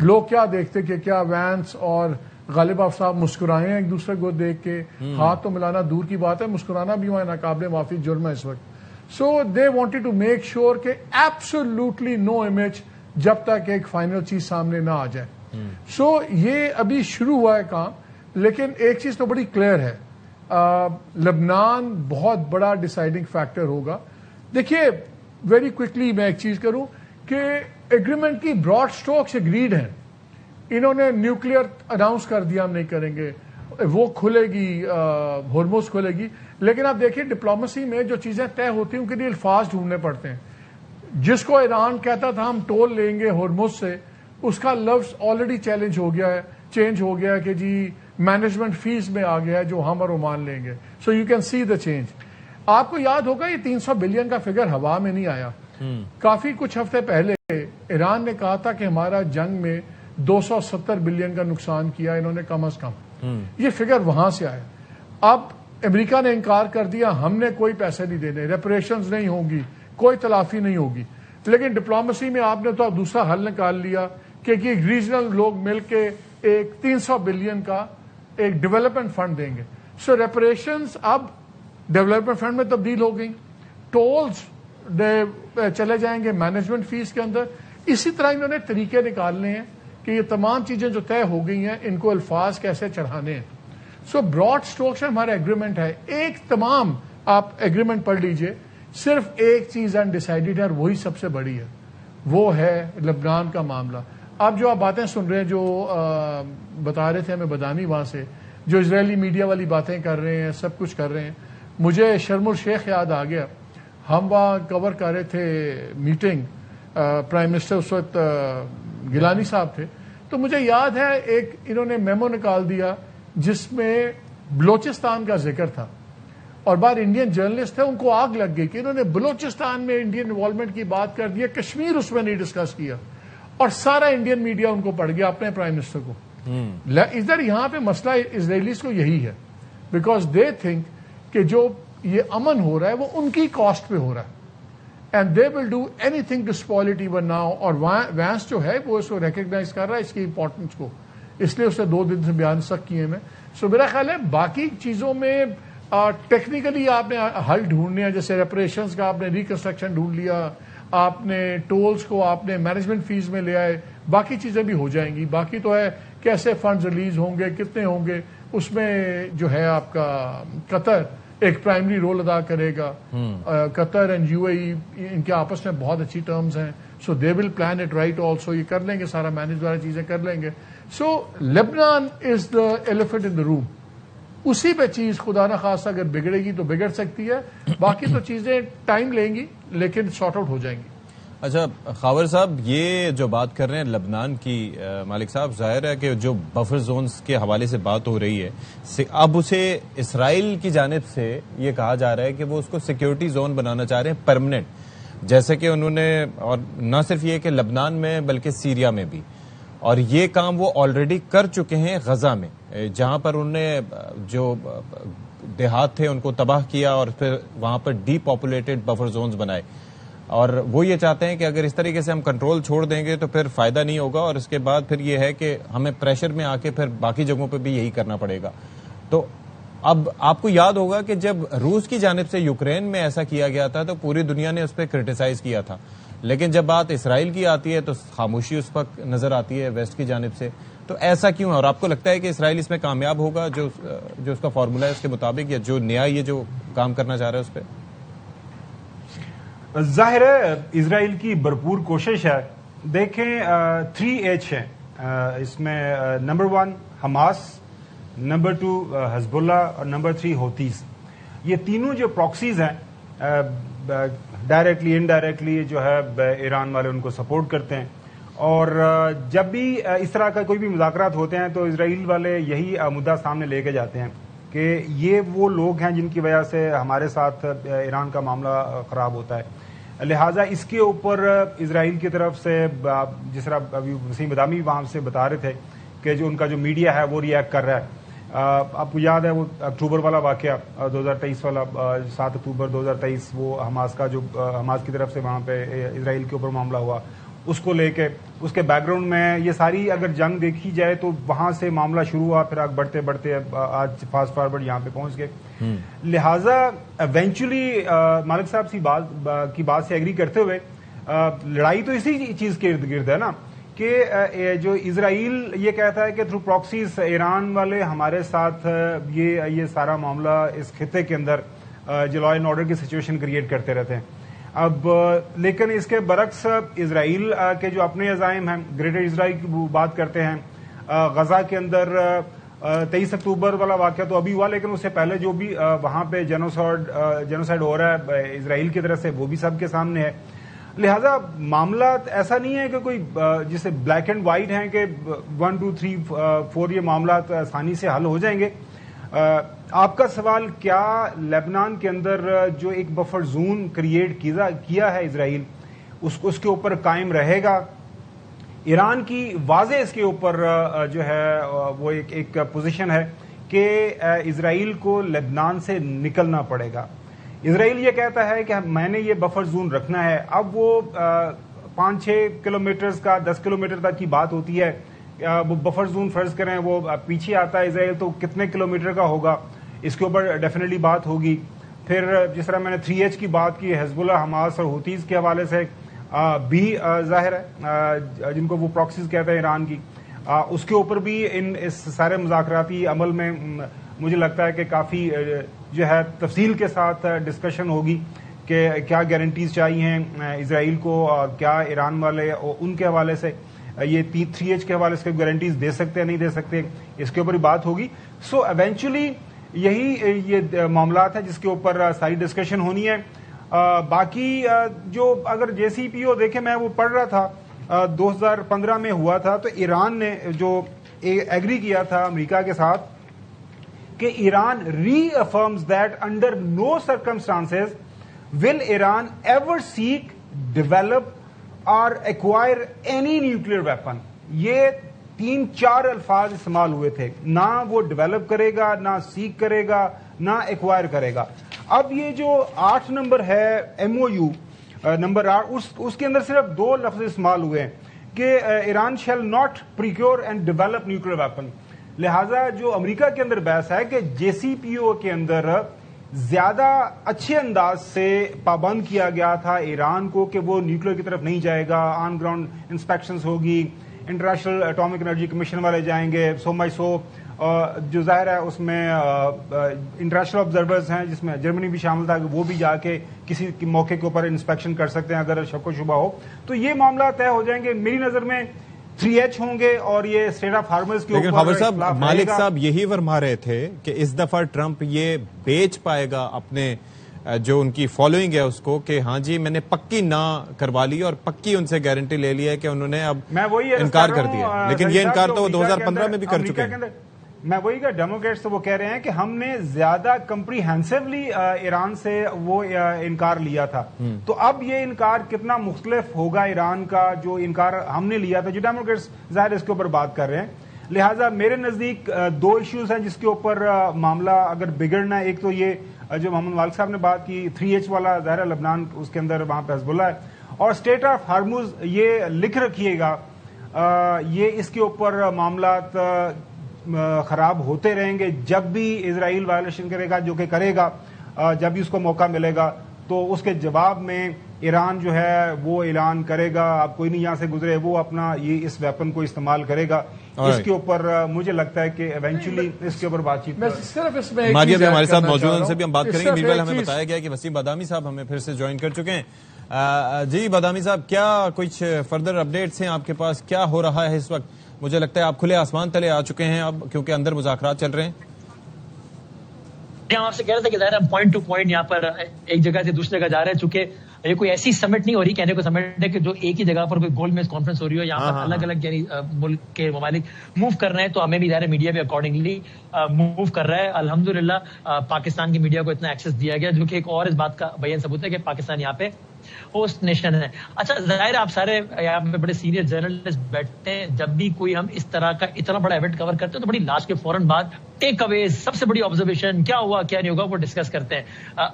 لوگ کیا دیکھتے کہ کیا وینس اور غالب صاحب مسکرائے ہیں ایک دوسرے کو دیکھ کے. ہاتھ تو ملانا دور کی بات ہے, مسکرانا بھی وہاں ناقابل معافی جرم ہے اس وقت. So they wanted to make sure کہ ایبسولوٹلی نو امیج جب تک ایک فائنل چیز سامنے نہ آ جائے. سو یہ ابھی شروع ہوا ہے کام, لیکن ایک چیز تو بڑی کلیئر ہے, لبنان بہت بڑا ڈیسائیڈنگ فیکٹر ہوگا. دیکھیے ویری کوئکلی میں ایک چیز کروں کہ ایگریمنٹ کی براڈ سٹروکس اگریڈ ہیں. انہوں نے نیوکلیئر اناؤنس کر دیا ہم نہیں کریں گے, وہ کھلے گی, ہرمز کھلے گی, لیکن آپ دیکھیے ڈپلومسی میں جو چیزیں طے ہوتی ہیں ان کے لیے الفاظ ڈھونڈنے پڑتے ہیں. جس کو ایران کہتا تھا ہم ٹول لیں گے ہرمز سے, اس کا لفظ آلریڈی چیلنج ہو گیا ہے, چینج ہو گیا ہے کہ جی مینجمنٹ فیس میں آ گیا ہے جو ہم اور عمان لیں گے. So you can see the change. آپ کو یاد ہوگا یہ 300 بلین کا فگر ہوا میں نہیں آیا. کافی کچھ ہفتے پہلے ایران نے کہا تھا کہ ہمارا جنگ میں 270 بلین کا نقصان کیا انہوں نے کم از کم. یہ فگر وہاں سے آیا. اب امریکہ نے انکار کر دیا, ہم نے کوئی پیسے نہیں دینے, ریپریشنز نہیں ہوں گی, کوئی تلافی نہیں ہوگی. لیکن ڈپلومسی میں آپ نے تو دوسرا حل نکال لیا کہ ریجنل لوگ مل کے ایک 300 بلین کا ایک ڈیولپمنٹ فنڈ دیں گے. سو ریپریشنز اب ڈیولپمنٹ فنڈ میں تبدیل ہو گئی, ٹولز چلے جائیں گے مینجمنٹ فیس کے اندر. اسی طرح انہوں نے طریقے نکالنے ہیں کہ یہ تمام چیزیں جو طے ہو گئی ہیں ان کو الفاظ کیسے چڑھانے ہیں. سو براڈ اسٹروکس ہمارا ایگریمنٹ ہے. ایک تمام آپ ایگریمنٹ پڑھ لیجئے, صرف ایک چیز انڈیسائیڈڈ ہے اور وہی سب سے بڑی ہے, وہ ہے لبنان کا معاملہ. اب جو آپ باتیں سن رہے ہیں, جو بتا رہے تھے ہمیں بدانی وہاں سے, جو اسرائیلی میڈیا والی باتیں کر رہے ہیں, سب کچھ کر رہے ہیں, مجھے شرم الشیخ یاد آ گیا. ہم وہاں کور کر رہے تھے میٹنگ, پرائم منسٹر اس وقت گیلانی صاحب تھے, تو مجھے یاد ہے ایک انہوں نے میمو نکال دیا جس میں بلوچستان کا ذکر تھا, اور باہر انڈین جرنلسٹ تھے, ان کو آگ لگ گئی کہ انہوں نے بلوچستان میں انڈین انوالومنٹ کی بات کر دی, کشمیر اس میں نہیں ڈسکس کیا, اور سارا انڈین میڈیا ان کو پڑ گیا اپنے پرائم منسٹر کو. ادھر یہاں پہ مسئلہ اسرائیلیز کو یہی ہے, بیکاز دے تھنک کہ جو یہ امن ہو رہا ہے وہ ان کی کاسٹ پہ ہو رہا ہے, and they will do anything to spoil it even now. اور وینس جو ہے وہ اس کو ریکگنائز کر رہا ہے اس کی امپورٹنس کو, اس لیے اسے 2 دن سے بیان سخت کیے میں. سو میرا خیال ہے باقی چیزوں میں ٹیکنیکلی آپ نے حل ڈھونڈنے ہیں, جیسے ریپریشنز کا آپ نے ریکنسٹرکشن ڈھونڈ لیا, آپ نے ٹولز کو آپ نے مینجمنٹ فیس میں لے آئے, باقی چیزیں بھی ہو جائیں گی. باقی تو ہے کیسے فنڈز ریلیز ہوں گے, کتنے ہوں گے, اس میں جو ہے آپ کا قطر ایک پرائمری رول ادا کرے گا. قطر اینڈ یو اے ای ان کے آپس میں بہت اچھی ٹرمز ہیں, so they will plan it right also, یہ کر لیں گے, سارا مینج والی چیزیں کر لیں گے. سو لیبنان از دا ایلیفنٹ ان دا روم. اسی پہ چیز خدا نخواستہ اگر بگڑے گی تو بگڑ سکتی ہے, باقی تو چیزیں ٹائم لیں گی لیکن سارٹ آؤٹ ہو جائیں گی. اچھا خاور صاحب, یہ جو بات کر رہے ہیں لبنان کی, مالک صاحب ظاہر ہے کہ جو بفر زونز کے حوالے سے بات ہو رہی ہے, اب اسے اسرائیل کی جانب سے یہ کہا جا رہا ہے کہ وہ اس کو سیکیورٹی زون بنانا چاہ رہے ہیں پرماننٹ, جیسے کہ انہوں نے, اور نہ صرف یہ کہ لبنان میں بلکہ سیریا میں بھی, اور یہ کام وہ آلریڈی کر چکے ہیں غزہ میں, جہاں پر انہوں نے جو دیہات تھے ان کو تباہ کیا اور پھر وہاں پر ڈی پاپولیٹڈ بفر زونز بنائے. اور وہ یہ چاہتے ہیں کہ اگر اس طریقے سے ہم کنٹرول چھوڑ دیں گے تو پھر فائدہ نہیں ہوگا, اور اس کے بعد پھر یہ ہے کہ ہمیں پریشر میں آ کے پھر باقی جگہوں پہ بھی یہی کرنا پڑے گا. تو اب آپ کو یاد ہوگا کہ جب روس کی جانب سے یوکرین میں ایسا کیا گیا تھا تو پوری دنیا نے اس پہ کرٹیسائز کیا تھا, لیکن جب بات اسرائیل کی آتی ہے تو خاموشی اس وقت نظر آتی ہے ویسٹ کی جانب سے. تو ایسا کیوں ہے اور آپ کو لگتا ہے کہ اسرائیل اس میں کامیاب ہوگا جو اس کا فارمولا ہے اس کے مطابق, یا جو نیا یہ جو کام کرنا چاہ رہا ہے اس پہ؟ ظاہر ہے اسرائیل کی بھرپور کوشش ہے. دیکھیں 3H ہیں اس میں, نمبر 1 حماس, نمبر 2 حزب اللہ اور نمبر 3 ہوتیز. یہ تینوں جو پراکسیز ہیں ڈائریکٹلی انڈائریکٹلی جو ہے ایران والے ان کو سپورٹ کرتے ہیں, اور جب بھی اس طرح کا کوئی بھی مذاکرات ہوتے ہیں تو اسرائیل والے یہی مدعا سامنے لے کے جاتے ہیں کہ یہ وہ لوگ ہیں جن کی وجہ سے ہمارے ساتھ ایران کا معاملہ خراب ہوتا ہے. لہٰذا اس کے اوپر اسرائیل کی طرف سے جس طرح ابھی وسیم بدامی وہاں سے بتا رہے تھے کہ جو ان کا جو میڈیا ہے وہ ریئیکٹ کر رہا ہے. آپ کو یاد ہے وہ اکتوبر والا واقعہ 2023 والا, 7 اکتوبر 2023, وہ حماس کا جو حماس کی طرف سے وہاں پہ اسرائیل کے اوپر معاملہ ہوا, اس کو لے کے اس کے بیک گراؤنڈ میں یہ ساری اگر جنگ دیکھی جائے تو وہاں سے معاملہ شروع ہوا, پھر آگے بڑھتے بڑھتے آج فاسٹ فارورڈ یہاں پہ پہنچ گئے. لہٰذا ایونچولی مالک صاحب کی بات سے ایگری کرتے ہوئے لڑائی تو اسی چیز کے ارد گرد ہے نا, کہ جو اسرائیل یہ کہتا ہے کہ تھرو پراکسیز ایران والے ہمارے ساتھ یہ سارا معاملہ اس خطے کے اندر جو لا اینڈ آرڈر کی سچویشن کریٹ کرتے رہتے ہیں. اب لیکن اس کے برعکس اسرائیل کے جو اپنے عزائم ہیں, گریٹر اسرائیل کی بات کرتے ہیں. غزہ کے اندر 23 اکتوبر والا واقعہ تو ابھی ہوا, لیکن اس سے پہلے جو بھی وہاں پہ جینوسائڈ ہو رہا ہے اسرائیل کی طرف سے وہ بھی سب کے سامنے ہے. لہذا معاملات ایسا نہیں ہے کہ کوئی جسے بلیک اینڈ وائٹ ہیں کہ 1 2 3 4 یہ معاملات آسانی سے حل ہو جائیں گے. آپ کا سوال کیا لبنان کے اندر جو ایک بفر زون کریٹ کیا ہے اسرائیل اس کے اوپر قائم رہے گا؟ ایران کی واضح اس کے اوپر جو ہے وہ ایک پوزیشن ہے کہ اسرائیل کو لبنان سے نکلنا پڑے گا. اسرائیل یہ کہتا ہے کہ میں نے یہ بفر زون رکھنا ہے. اب وہ 5-6 کلومیٹرز کا 10 کلومیٹر تک کی بات ہوتی ہے, وہ بفر زون فرض کریں وہ پیچھے آتا ہے اسرائیل تو کتنے کلومیٹر کا ہوگا, اس کے اوپر ڈیفینیٹلی بات ہوگی. پھر جس طرح میں نے 3H کی بات کی, حزب اللہ, حماس اور ہوتیز کے حوالے سے بھی ظاہر ہے جن کو وہ پراکسیز کہتے ہیں ایران کی, اس کے اوپر بھی اس سارے مذاکراتی عمل میں مجھے لگتا ہے کہ کافی جو ہے تفصیل کے ساتھ ڈسکشن ہوگی کہ کیا گارنٹیز چاہیے اسرائیل کو اور کیا ایران والے ان کے حوالے سے یہ 3H کے حوالے سے گارنٹیز دے سکتے ہیں نہیں دے سکتے, اس کے اوپر بات ہوگی. سو ایونچولی یہی یہ معاملات ہیں جس کے اوپر ساری ڈسکشن ہونی ہے. باقی جو اگر JCPOA دیکھیں, میں وہ پڑھ رہا تھا 2015 میں ہوا تھا, تو ایران نے جو ایگری کیا تھا امریکہ کے ساتھ کہ Iran reaffirms that under no circumstances will Iran ever seek develop or acquire any nuclear weapon. یہ 3-4 الفاظ استعمال ہوئے تھے, نہ وہ ڈیولپ کرے گا, نہ سیک کرے گا, نہ ایکوائر کرے گا. اب یہ جو 8 نمبر ہے MOU نمبر 8, اس کے اندر صرف 2 لفظ استعمال ہوئے ہیں کہ Iran shall not procure and develop nuclear weapon. لہذا جو امریکہ کے اندر بحث ہے کہ JCPOA کے اندر زیادہ اچھے انداز سے پابند کیا گیا تھا ایران کو کہ وہ نیوکلیر کی طرف نہیں جائے گا, آن گراؤنڈ انسپیکشنز ہوگی, انٹرنیشنل اٹامک انرجی کمیشن والے جائیں گے, سو جو ظاہر ہے اس میں انٹرنیشنل آبزرورز ہیں جس میں جرمنی بھی شامل تھا کہ وہ بھی جا کے کسی موقع کے اوپر انسپیکشن کر سکتے ہیں اگر شک و شبہ ہو. تو یہ معاملہ طے ہو جائیں گے. میری نظر میں 3H ہوں گے اور یہ اسٹیٹ آف ہارمرز کے اوپر. لیکن خبر صاحب, مالک صاحب یہی فرما رہے تھے کہ اس دفعہ ٹرمپ یہ بیچ پائے گا اپنے جو ان کی فالوئنگ ہے اس کو کہ ہاں جی میں نے پکی نہ کروا لی اور پکی ان سے گارنٹی لے لی ہے کہ انہوں نے اب انکار کر دیا. لیکن یہ انکار تو 2015 میں بھی کر چکے ہیں. میں وہی کہ ڈیموکریٹس تو وہ کہہ رہے ہیں کہ ہم نے زیادہ کمپریہنسولی ایران سے وہ انکار لیا تھا. تو اب یہ انکار کتنا مختلف ہوگا ایران کا جو انکار ہم نے لیا تھا, جو ڈیموکریٹس ظاہر اس کے اوپر بات کر رہے ہیں. لہٰذا میرے نزدیک 2 ایشوز ہیں جس کے اوپر معاملہ اگر بگڑنا ہے. ایک تو یہ جو محمد مالک صاحب نے بات کی 3H والا, ظاہر لبنان اس کے اندر وہاں پہ حزب اللہ ہے, اور اسٹیٹ آف ہارموز یہ لکھ رکھیے گا, یہ اس کے اوپر معاملات خراب ہوتے رہیں گے. جب بھی اسرائیل وائلیشن کرے گا, جو کہ کرے گا جب بھی اس کو موقع ملے گا, تو اس کے جواب میں ایران جو ہے وہ اعلان کرے گا اب کوئی نہیں یہاں سے گزرے, وہ اپنا یہ اس ویپن کو استعمال کرے گا. اس کے اوپر مجھے لگتا ہے کہ ایونچولی اس کے اوپر بات چیت صرف اس میں ماریہ بھی ہمارے ساتھ موجود ہیں, ان سے بھی ہم بات کریں گے. میل ہمیں بتایا گیا کہ وسیم بادامی صاحب ہمیں پھر سے جوائن کر چکے ہیں. جی بادامی صاحب, کیا کچھ فردر اپڈیٹس ہیں آپ کے پاس, کیا ہو رہا ہے اس وقت؟ مجھے لگتا ہے آپ کھلے آسمان تلے آ چکے ہیں اب, کیونکہ اندر مذاکرات چل رہے ہیں. ہم آپ سے کہہ رہے تھے کہ ظاہر ہم پوائنٹ ٹو پوائنٹ یہاں پر ایک جگہ سے دوسری جگہ جا رہے ہیں, چونکہ یہ کوئی ایسی سمٹ نہیں ہو رہی, کہنے کو سمٹ ہے کہ جو ایک ہی جگہ پر کوئی گول میز کانفرنس ہو رہی ہو, یہاں پر الگ الگ یعنی ملک کے ممالک موو کر رہے ہیں, تو ہمیں بھی ظاہر میڈیا بھی اکارڈنگلی موو کر رہا ہے. الحمدللہ پاکستان کی میڈیا کو اتنا ایکسس دیا گیا, جو کہ ایک اور اس بات کا بیان ثبوت ہے کہ پاکستان یہاں پہ ہوسٹ نیشن ہے. اچھا ظاہر آپ سارے یہاں پہ بڑے سینئر جرنلسٹ بیٹھتے ہیں, جب بھی کوئی ہم اس طرح کا اتنا بڑا ایونٹ کور کرتے ہیں تو بڑی لاسٹ کے فوراً بعد ٹیک اویز, سب سے بڑی آبزرویشن, کیا ہوا کیا نہیں ہوگا, وہ ڈسکس کرتے ہیں.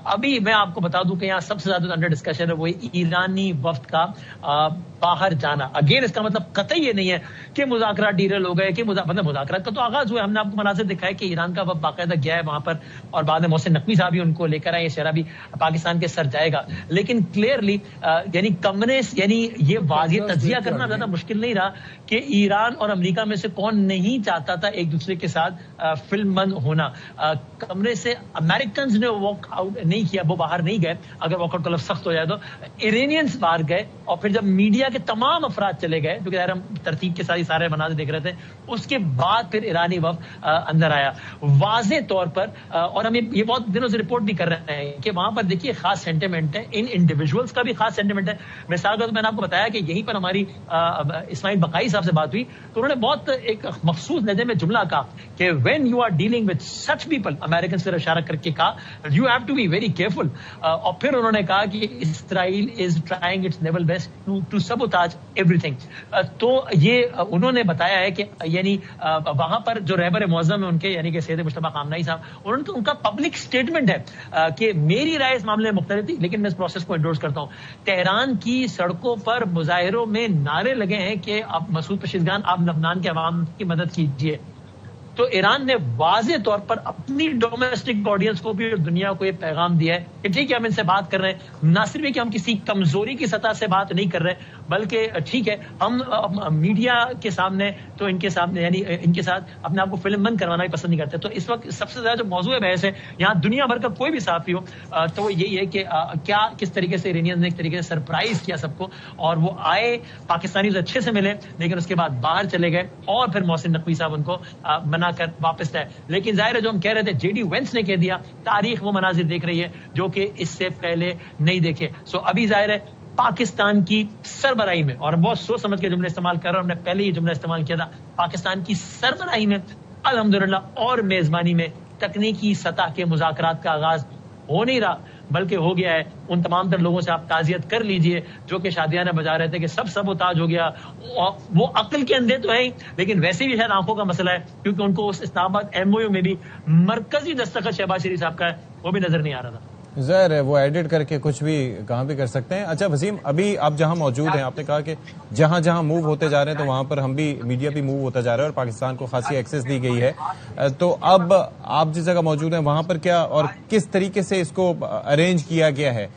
ابھی میں آپ کو بتا دوں کہ یہاں سب سے زیادہ انڈر ڈسکشن ہے وہ ایرانی وفد کا باہر جانا. اگین اس کا مطلب قطعی یہ نہیں ہے کہ مذاکرات ڈیریل ہو گئے, کہ مطلب مذاکرات کا تو آغاز ہوا ہے. ہم نے آپ کو مناظر دکھائے کہ ایران کا وفد باقاعدہ گیا ہے وہاں پر, اور بعد میں محسن نقوی صاحب بھی ان کو لے کر آئے, یہ شہرہ بھی پاکستان کے سر جائے گا. لیکن کلیئرلی یعنی کمیونسٹ یعنی یہ واضح تجزیہ کرنا زیادہ مشکل نہیں رہا کہ ایران اور امریکہ میں سے کون نہیں چاہتا تھا ایک دوسرے کے ساتھ فلم بند ہونا. کمرے سے امریکنز نے واک آؤٹ نہیں کیا, وہ باہر نہیں گئے, اگر واک آؤٹ کا لفظ سخت ہو جائے تو ایرانینز باہر گئے, اور پھر جب میڈیا کے تمام افراد چلے گئے, جو کہ ہم ترتیب کے ساتھ سارے مناظر دیکھ رہے تھے, اس کے بعد پھر ایرانی وفد اندر آیا واضح طور پر. اور ہم یہ بہت دنوں سے رپورٹ بھی کر رہے ہیں کہ وہاں پر دیکھیے خاص سینٹیمنٹ ہے, ان انڈیویجولس کا بھی خاص سینٹیمنٹ ہے. مثال کے میں نے آپ کو بتایا کہ یہیں پر ہماری اسماعیل بقائی صاحب سے بات ہوئی, تو انہوں نے بہت ایک مخصوص لہجے میں جملہ کہا کہ when you are dealing with such people, American سے اشارہ کر کے کہا, you have to be very careful. اور پھر انہوں نے کہا کہ Israel is trying its level best to sabotage ایوری تھنگ. تو یہ انہوں نے بتایا ہے کہ یعنی وہاں پر جو رہبر معظم ہے ان کے یعنی کہ سید مشتبہ خامنہئی صاحب, انہوں نے ان کا پبلک اسٹیٹمنٹ ہے کہ میری رائے اس معاملے میں مختلف تھی, لیکن میں اس پروسیس کو انڈورس کرتا ہوں. تہران کی سڑکوں پر مظاہروں میں نعرے لگے ہیں کہ اب مسعود پشیزگان آپ لبنان کے عوام کی مدد کیجیے. تو ایران نے واضح طور پر اپنی ڈومیسٹک آڈینس کو بھی اور دنیا کو یہ پیغام دیا ہے کہ ٹھیک ہے ہم ان سے بات کر رہے ہیں, نہ صرف کہ ہم کسی کمزوری کی سطح سے بات نہیں کر رہے, بلکہ ٹھیک ہے ہم میڈیا کے سامنے تو ان کے سامنے یعنی ان کے ساتھ اپنے آپ کو فلم بند کروانا بھی پسند نہیں کرتے. تو اس وقت سب سے زیادہ جو موضوع بحث ہے یہاں دنیا بھر کا کوئی بھی صحافی ہو تو وہ یہی ہے کہ کیا کس طریقے سے ایرانیز نے ایک طریقے سے سرپرائز کیا سب کو, اور وہ آئے پاکستانی سے اچھے سے ملے, لیکن اس کے بعد باہر چلے گئے اور پھر محسن نقوی صاحب ان کو منا کر واپس آئے. لیکن ظاہر ہے جو ہم کہہ رہے تھے جے ڈی وینس نے کہہ دیا, تاریخ وہ مناظر دیکھ رہی ہے جو کہ اس سے پہلے نہیں دیکھے. سو ابھی ظاہر ہے پاکستان کی سربراہی میں, اور بہت سوچ سمجھ کے جملے استعمال کر رہا ہوں, ہم نے پہلے یہ جملہ استعمال کیا تھا, پاکستان کی سربراہی میں الحمدللہ اور میزبانی میں تکنیکی سطح کے مذاکرات کا آغاز ہو نہیں رہا بلکہ ہو گیا ہے. ان تمام تر لوگوں سے آپ تعزیت کر لیجئے جو کہ شادیانہ بجا رہے تھے کہ سب اتاج ہو گیا. وہ عقل کے اندھے تو ہیں, لیکن ویسے بھی شاید آنکھوں کا مسئلہ ہے, کیونکہ ان کو اس اسلام آباد ایم او یو میں بھی مرکزی دستخط شہباز شریف صاحب کا ہے, وہ بھی نظر نہیں آ رہا تھا. ظاہر ہے وہ ایڈٹ کر کے کچھ بھی کہاں بھی کر سکتے ہیں. اچھا وسیم, ابھی آپ جہاں موجود ہیں, آپ نے کہا کہ جہاں جہاں موو ہوتے جا رہے ہیں تو وہاں پر ہم بھی میڈیا بھی موو ہوتا جا رہا ہے اور پاکستان کو خاصی ایکسس دی گئی ہے. تو اب آپ جس جگہ موجود ہیں وہاں پر کیا اور کس طریقے سے اس کو ارینج کیا گیا ہے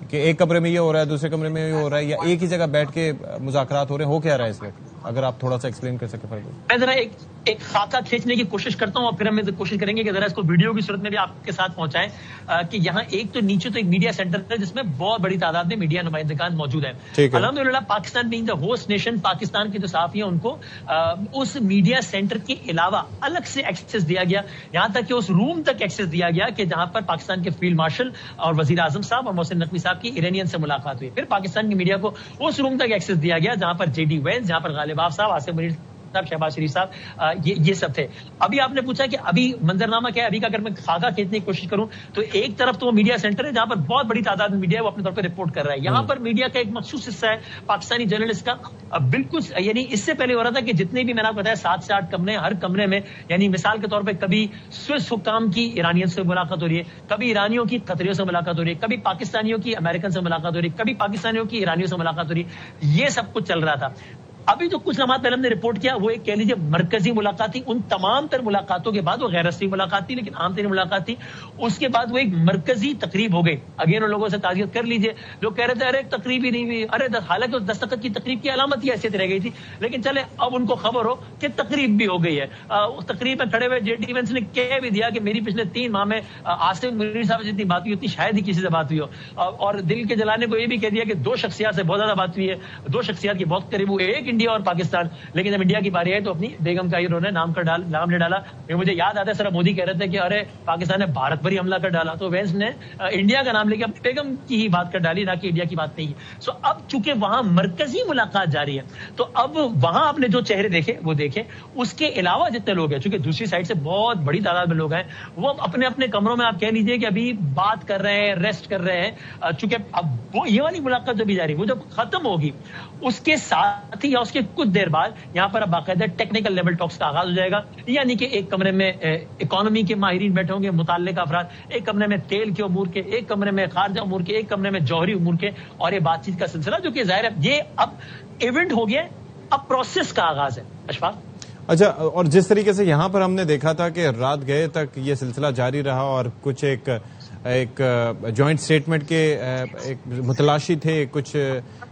کہ ایک کمرے میں یہ ہو رہا ہے, دوسرے کمرے میں یہ ہو رہا ہے, یا ایک ہی جگہ بیٹھ کے مذاکرات ہو رہے ہیں, ہو کیا رہا ہے اس وقت؟ اگر آپ تھوڑا سا ایکسپلین کر سکیں. میں ذرا ایک خاکہ کھینچنے کی کوشش کرتا ہوں اور پھر ہم کوشش کریں گے کہ ذرا اس کو ویڈیو کی صورت میں بھی آپ کے ساتھ پہنچائیں کہ یہاں ایک تو نیچے تو ایک میڈیا سینٹر ہے جس میں بہت بڑی تعداد میں میڈیا نمائندگان موجود ہیں. الحمدللہ Pakistan being the host nation, Pakistan کے جو صحافی ہیں ان کو اس میڈیا سینٹر کے علاوہ الگ سے ایکسیس دیا گیا, یہاں تک کہ اس روم تک ایکسیس دیا گیا کہ جہاں پر پاکستان کے فیلڈ مارشل اور وزیر اعظم صاحب اور محسن نقوی صاحب کی ایرانین سے ملاقات ہوئی. پھر پاکستان کی میڈیا کو اس روم تک ایکسیس دیا گیا جہاں پر جے ڈی وینس, جہاں پر غالب آف صاحب, آصف منیر صاحب, شہباز شریف صاحب, یہ سب تھے. ابھی آپ نے پوچھا کہ ابھی منظرنامہ کیا ہے, ابھی کا اگر میں خاکہ کھینچنے کی کوشش کروں تو ایک طرف تو وہ میڈیا سینٹر ہے جہاں پر بہت بڑی تعداد میں میڈیا ہے, وہ اپنے طور پہ رپورٹ کر رہا ہے. یہاں پر میڈیا کا ایک مخصوص حصہ ہے پاکستانی جرنلسٹ کا, بالکل یعنی اس سے پہلے ہو رہا تھا کہ جتنے بھی میں نے آپ کو بتایا 7 سے 8 کمرے, ہر کمرے میں یعنی مثال کے طور پہ کبھی سوئس حکام کی ایرانیوں سے ملاقات ہو رہی ہے, کبھی ایرانیوں کی قطریوں سے ملاقات ہو رہی ہے, کبھی پاکستانیوں کی امریکن سے ملاقات ہو رہی ہے, کبھی پاکستانیوں کی ایرانیوں سے ملاقات ہو رہی ہے. یہ سب کچھ چل رہا تھا. ابھی جو کچھ لمحات پہلے ہم نے رپورٹ کیا وہ ایک کہہ لیجیے مرکزی ملاقات تھی. ان تمام تر ملاقاتوں کے بعد وہ غیر رسمی ملاقات تھی لیکن عام ترین ملاقات تھی. اس کے بعد وہ ایک مرکزی تقریب ہو گئی. اگین ان لوگوں سے تعزیت کر لیجیے. لوگ کہہ رہے تھے ارے تقریب ہی نہیں ہوئی, ارے حالانکہ دستخط کی تقریب کی علامت ہی حیثیت رہ گئی تھی. لیکن چلے اب ان کو خبر ہو کہ تقریب بھی ہو گئی ہے. تقریب میں کھڑے ہوئے جے ڈی وینس نے کہہ بھی دیا کہ میری پچھلے 3 ماہ میں آصف منیر صاحب سے جتنی بات ہوئی اتنی شاید ہی کسی سے بات ہوئی ہو. اور دل کے جلانے کو یہ بھی کہہ دیا کہ 2 شخصیات سے بہت زیادہ بات ہوئی ہے, 2 شخصیات کی بہت قریب ہوئی, ایک انڈیا اور پاکستان. لیکن جب انڈیا کی باری ہے تو اپنی بیگم کا انہوں نے نام لے ڈالا. مجھے یاد آتا ہے سر مودی کہہ رہے تھے کہ ارے پاکستان نے بھارت پر ہی حملہ کر ڈالا, تو وینس نے انڈیا کا نام لے کے اپنی بیگم کی ہی بات کر ڈالی, نہ کہ انڈیا کی بات نہیں. سو اب چونکہ وہاں مرکزی ملاقات جاری ہے تو اب وہاں آپ نے جو چہرے دیکھے وہ دیکھے. اس کے علاوہ جتنے لوگ ہیں, چونکہ دوسری سائڈ سے بہت بڑی تعداد میں لوگ ہیں, وہ اپنے اپنے کمروں میں آپ کہہ لیجیے کہ ابھی بات کر رہے ہیں, ریسٹ کر رہے ہیں. چونکہ اب وہ یہ والی ملاقات جو بھی جاری وہ جب ختم ہوگی اس کے ساتھ ہی یا اس کے کچھ دیر بعد یہاں پر اب باقاعدہ ٹیکنیکل لیول ٹاکس کا آغاز ہو جائے گا. یعنی کہ ایک کمرے میں اکانومی کے ماہرین بیٹھے ہوں گے, متعلقہ افراد, ایک کمرے میں تیل کے امور کے, ایک کمرے میں خارجہ امور کے, ایک کمرے میں جوہری امور کے, اور یہ بات چیت کا سلسلہ جو کہ ظاہر ہے یہ اب ایونٹ ہو گیا, اب پروسیس کا آغاز ہے. اشفاق اچھا, اور جس طریقے سے یہاں پر ہم نے دیکھا تھا کہ رات گئے تک یہ سلسلہ جاری رہا اور کچھ ایک جوائنٹ سٹیٹمنٹ کے ایک متلاشی تھے کچھ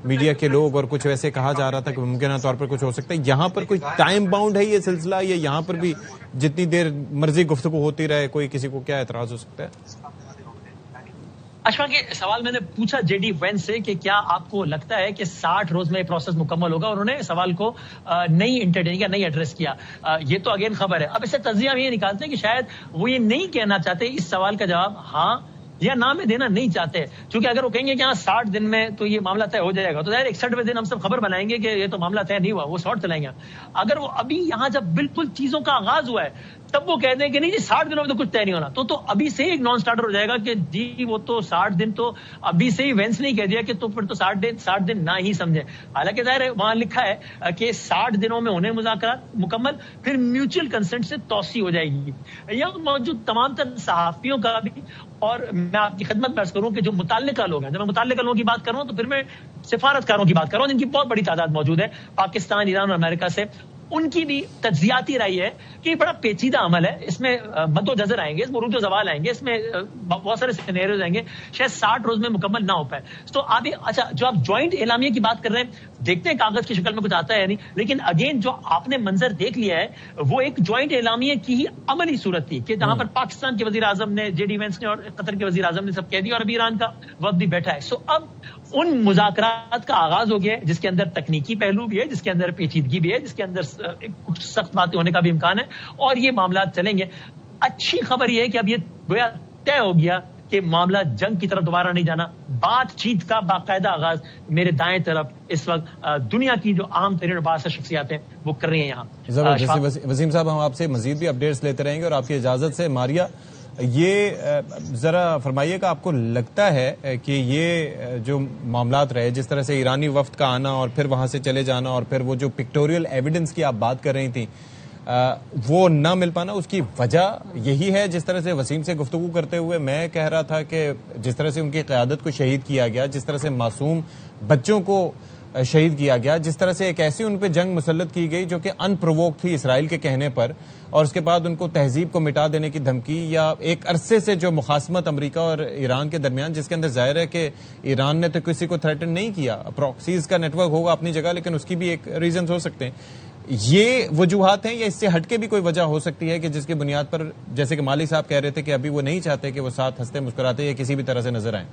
میڈیا کے لوگ, اور کچھ ویسے کہا جا رہا تھا کہ ممکنہ طور پر کچھ ہو سکتا ہے. یہاں پر کوئی ٹائم باؤنڈ ہے یہ سلسلہ, یا یہاں پر بھی جتنی دیر مرضی گفتگو ہوتی رہے, کوئی کسی کو کیا اعتراض ہو سکتا ہے؟ اشفاق یہ سوال میں نے پوچھا جے ڈی وینس سے کہ کیا آپ کو لگتا ہے کہ 60 روز میں یہ پروسیس مکمل ہوگا, اور انہوں نے سوال کو نہیں انٹرٹین کیا, نہیں ایڈریس کیا. یہ تو اگین خبر ہے. اب اس سے تجزیہ ہم یہ نکالتے ہیں کہ شاید وہ یہ نہیں کہنا چاہتے, اس سوال کا جواب ہاں یا نہ میں دینا نہیں چاہتے. کیونکہ اگر وہ کہیں گے کہ ہاں 60 دن میں تو یہ معاملہ طے ہو جائے گا, تو ظاہر 61ویں دن ہم سب خبر بنائیں گے کہ یہ تو معاملہ طے نہیں ہوا, وہ شارٹ چلائیں گے. اگر وہ ابھی یہاں جب بالکل چیزوں کا آغاز ہوا ہے تب وہ کہتے ہیں کہ نہیں جی 60 دنوں میں تو کچھ طے نہیں ہونا, تو ابھی سے ہی ایک نان سٹارٹر ہو جائے گا کہ جی وہ تو 60 دن تو ابھی سے ہی وینس نے کہہ دیا کہ تو پھر تو 60 دن نہ ہی سمجھے. حالانکہ ظاہر ہے وہاں لکھا ہے کہ 60 دنوں میں ہونے مذاکرات مکمل, پھر میوچل کنسنٹ سے توسیع ہو جائے گی. یہاں موجود تمام تر صحافیوں کا بھی, اور میں آپ کی خدمت میں عرض کروں کہ جو متعلقہ لوگ ہیں, جب میں متعلقہ لوگوں کی بات کر رہا ہوں تو پھر میں سفارتکاروں کی بات کر رہا ہوں جن کی بہت بڑی تعداد موجود ہے پاکستان, ایران اور امریکہ سے, ان کی بھی تجزیاتی رائے ہے کہ یہ بڑا پیچیدہ عمل ہے, اس میں مد و جزر آئیں گے, اس میں عروج و زوال آئیں گے, اس میں بہت سارے سینیریوز آئیں گے, شاید 60 روز میں مکمل نہ ہو پائے. تو آپ اچھا جو آپ جوائنٹ اعلامیہ کی بات کر رہے ہیں, دیکھتے ہیں کاغذ کی شکل میں کچھ آتا ہے یا نہیں, لیکن اگین جو آپ نے منظر دیکھ لیا ہے وہ ایک جوائنٹ اعلامیہ کی ہی عملی صورت تھی کہ جہاں پر پاکستان کے وزیر اعظم نے, جے ڈی وینس نے اور قطر کے وزیر اعظم نے سب کہہ دیا, اور ابھی ایران کا وفد بھی بیٹھا ہے. سو اب ان مذاکرات کا آغاز ہو گیا ہے جس کے اندر تکنیکی پہلو بھی ہے, جس کے اندر پیچیدگی بھی ہے, جس کے اندر کچھ سخت باتیں ہونے کا بھی امکان ہے, اور یہ معاملات چلیں گے. اچھی خبر یہ ہے کہ اب یہ گویا طے ہو گیا کہ معاملہ جنگ کی طرف دوبارہ نہیں جانا. بات چیت کا باقاعدہ آغاز میرے دائیں طرف اس وقت دنیا کی جو عام ترین اور بااثر شخصیات ہیں وہ کر رہی ہیں. یہاں وسیم صاحب ہم آپ سے مزید بھی اپڈیٹس لیتے رہیں گے, اور آپ کی اجازت سے ماریا یہ ذرا فرمائیے کہ آپ کو لگتا ہے کہ یہ جو معاملات رہے, جس طرح سے ایرانی وفد کا آنا اور پھر وہاں سے چلے جانا, اور پھر وہ جو پکٹوریل ایویڈنس کی آپ بات کر رہی تھیں وہ نہ مل پانا, اس کی وجہ یہی ہے؟ جس طرح سے وسیم سے گفتگو کرتے ہوئے میں کہہ رہا تھا کہ جس طرح سے ان کی قیادت کو شہید کیا گیا, جس طرح سے معصوم بچوں کو شہید کیا گیا, جس طرح سے ایک ایسی ان پہ جنگ مسلط کی گئی جو کہ ان پرووک تھی اسرائیل کے کہنے پر, اور اس کے بعد ان کو تہذیب کو مٹا دینے کی دھمکی, یا ایک عرصے سے جو مخاصمت امریکہ اور ایران کے درمیان, جس کے اندر ظاہر ہے کہ ایران نے تو کسی کو تھریٹن نہیں کیا, پراکسیز کا نیٹ ورک ہوگا اپنی جگہ, لیکن اس کی بھی ایک ریزنز ہو سکتے ہیں. یہ وجوہات ہیں یا اس سے ہٹ کے بھی کوئی وجہ ہو سکتی ہے کہ جس کی بنیاد پر, جیسے کہ مالی صاحب کہہ رہے تھے کہ ابھی وہ نہیں چاہتے کہ وہ ساتھ ہنستے مسکراتے یا کسی بھی طرح سے نظر آئیں؟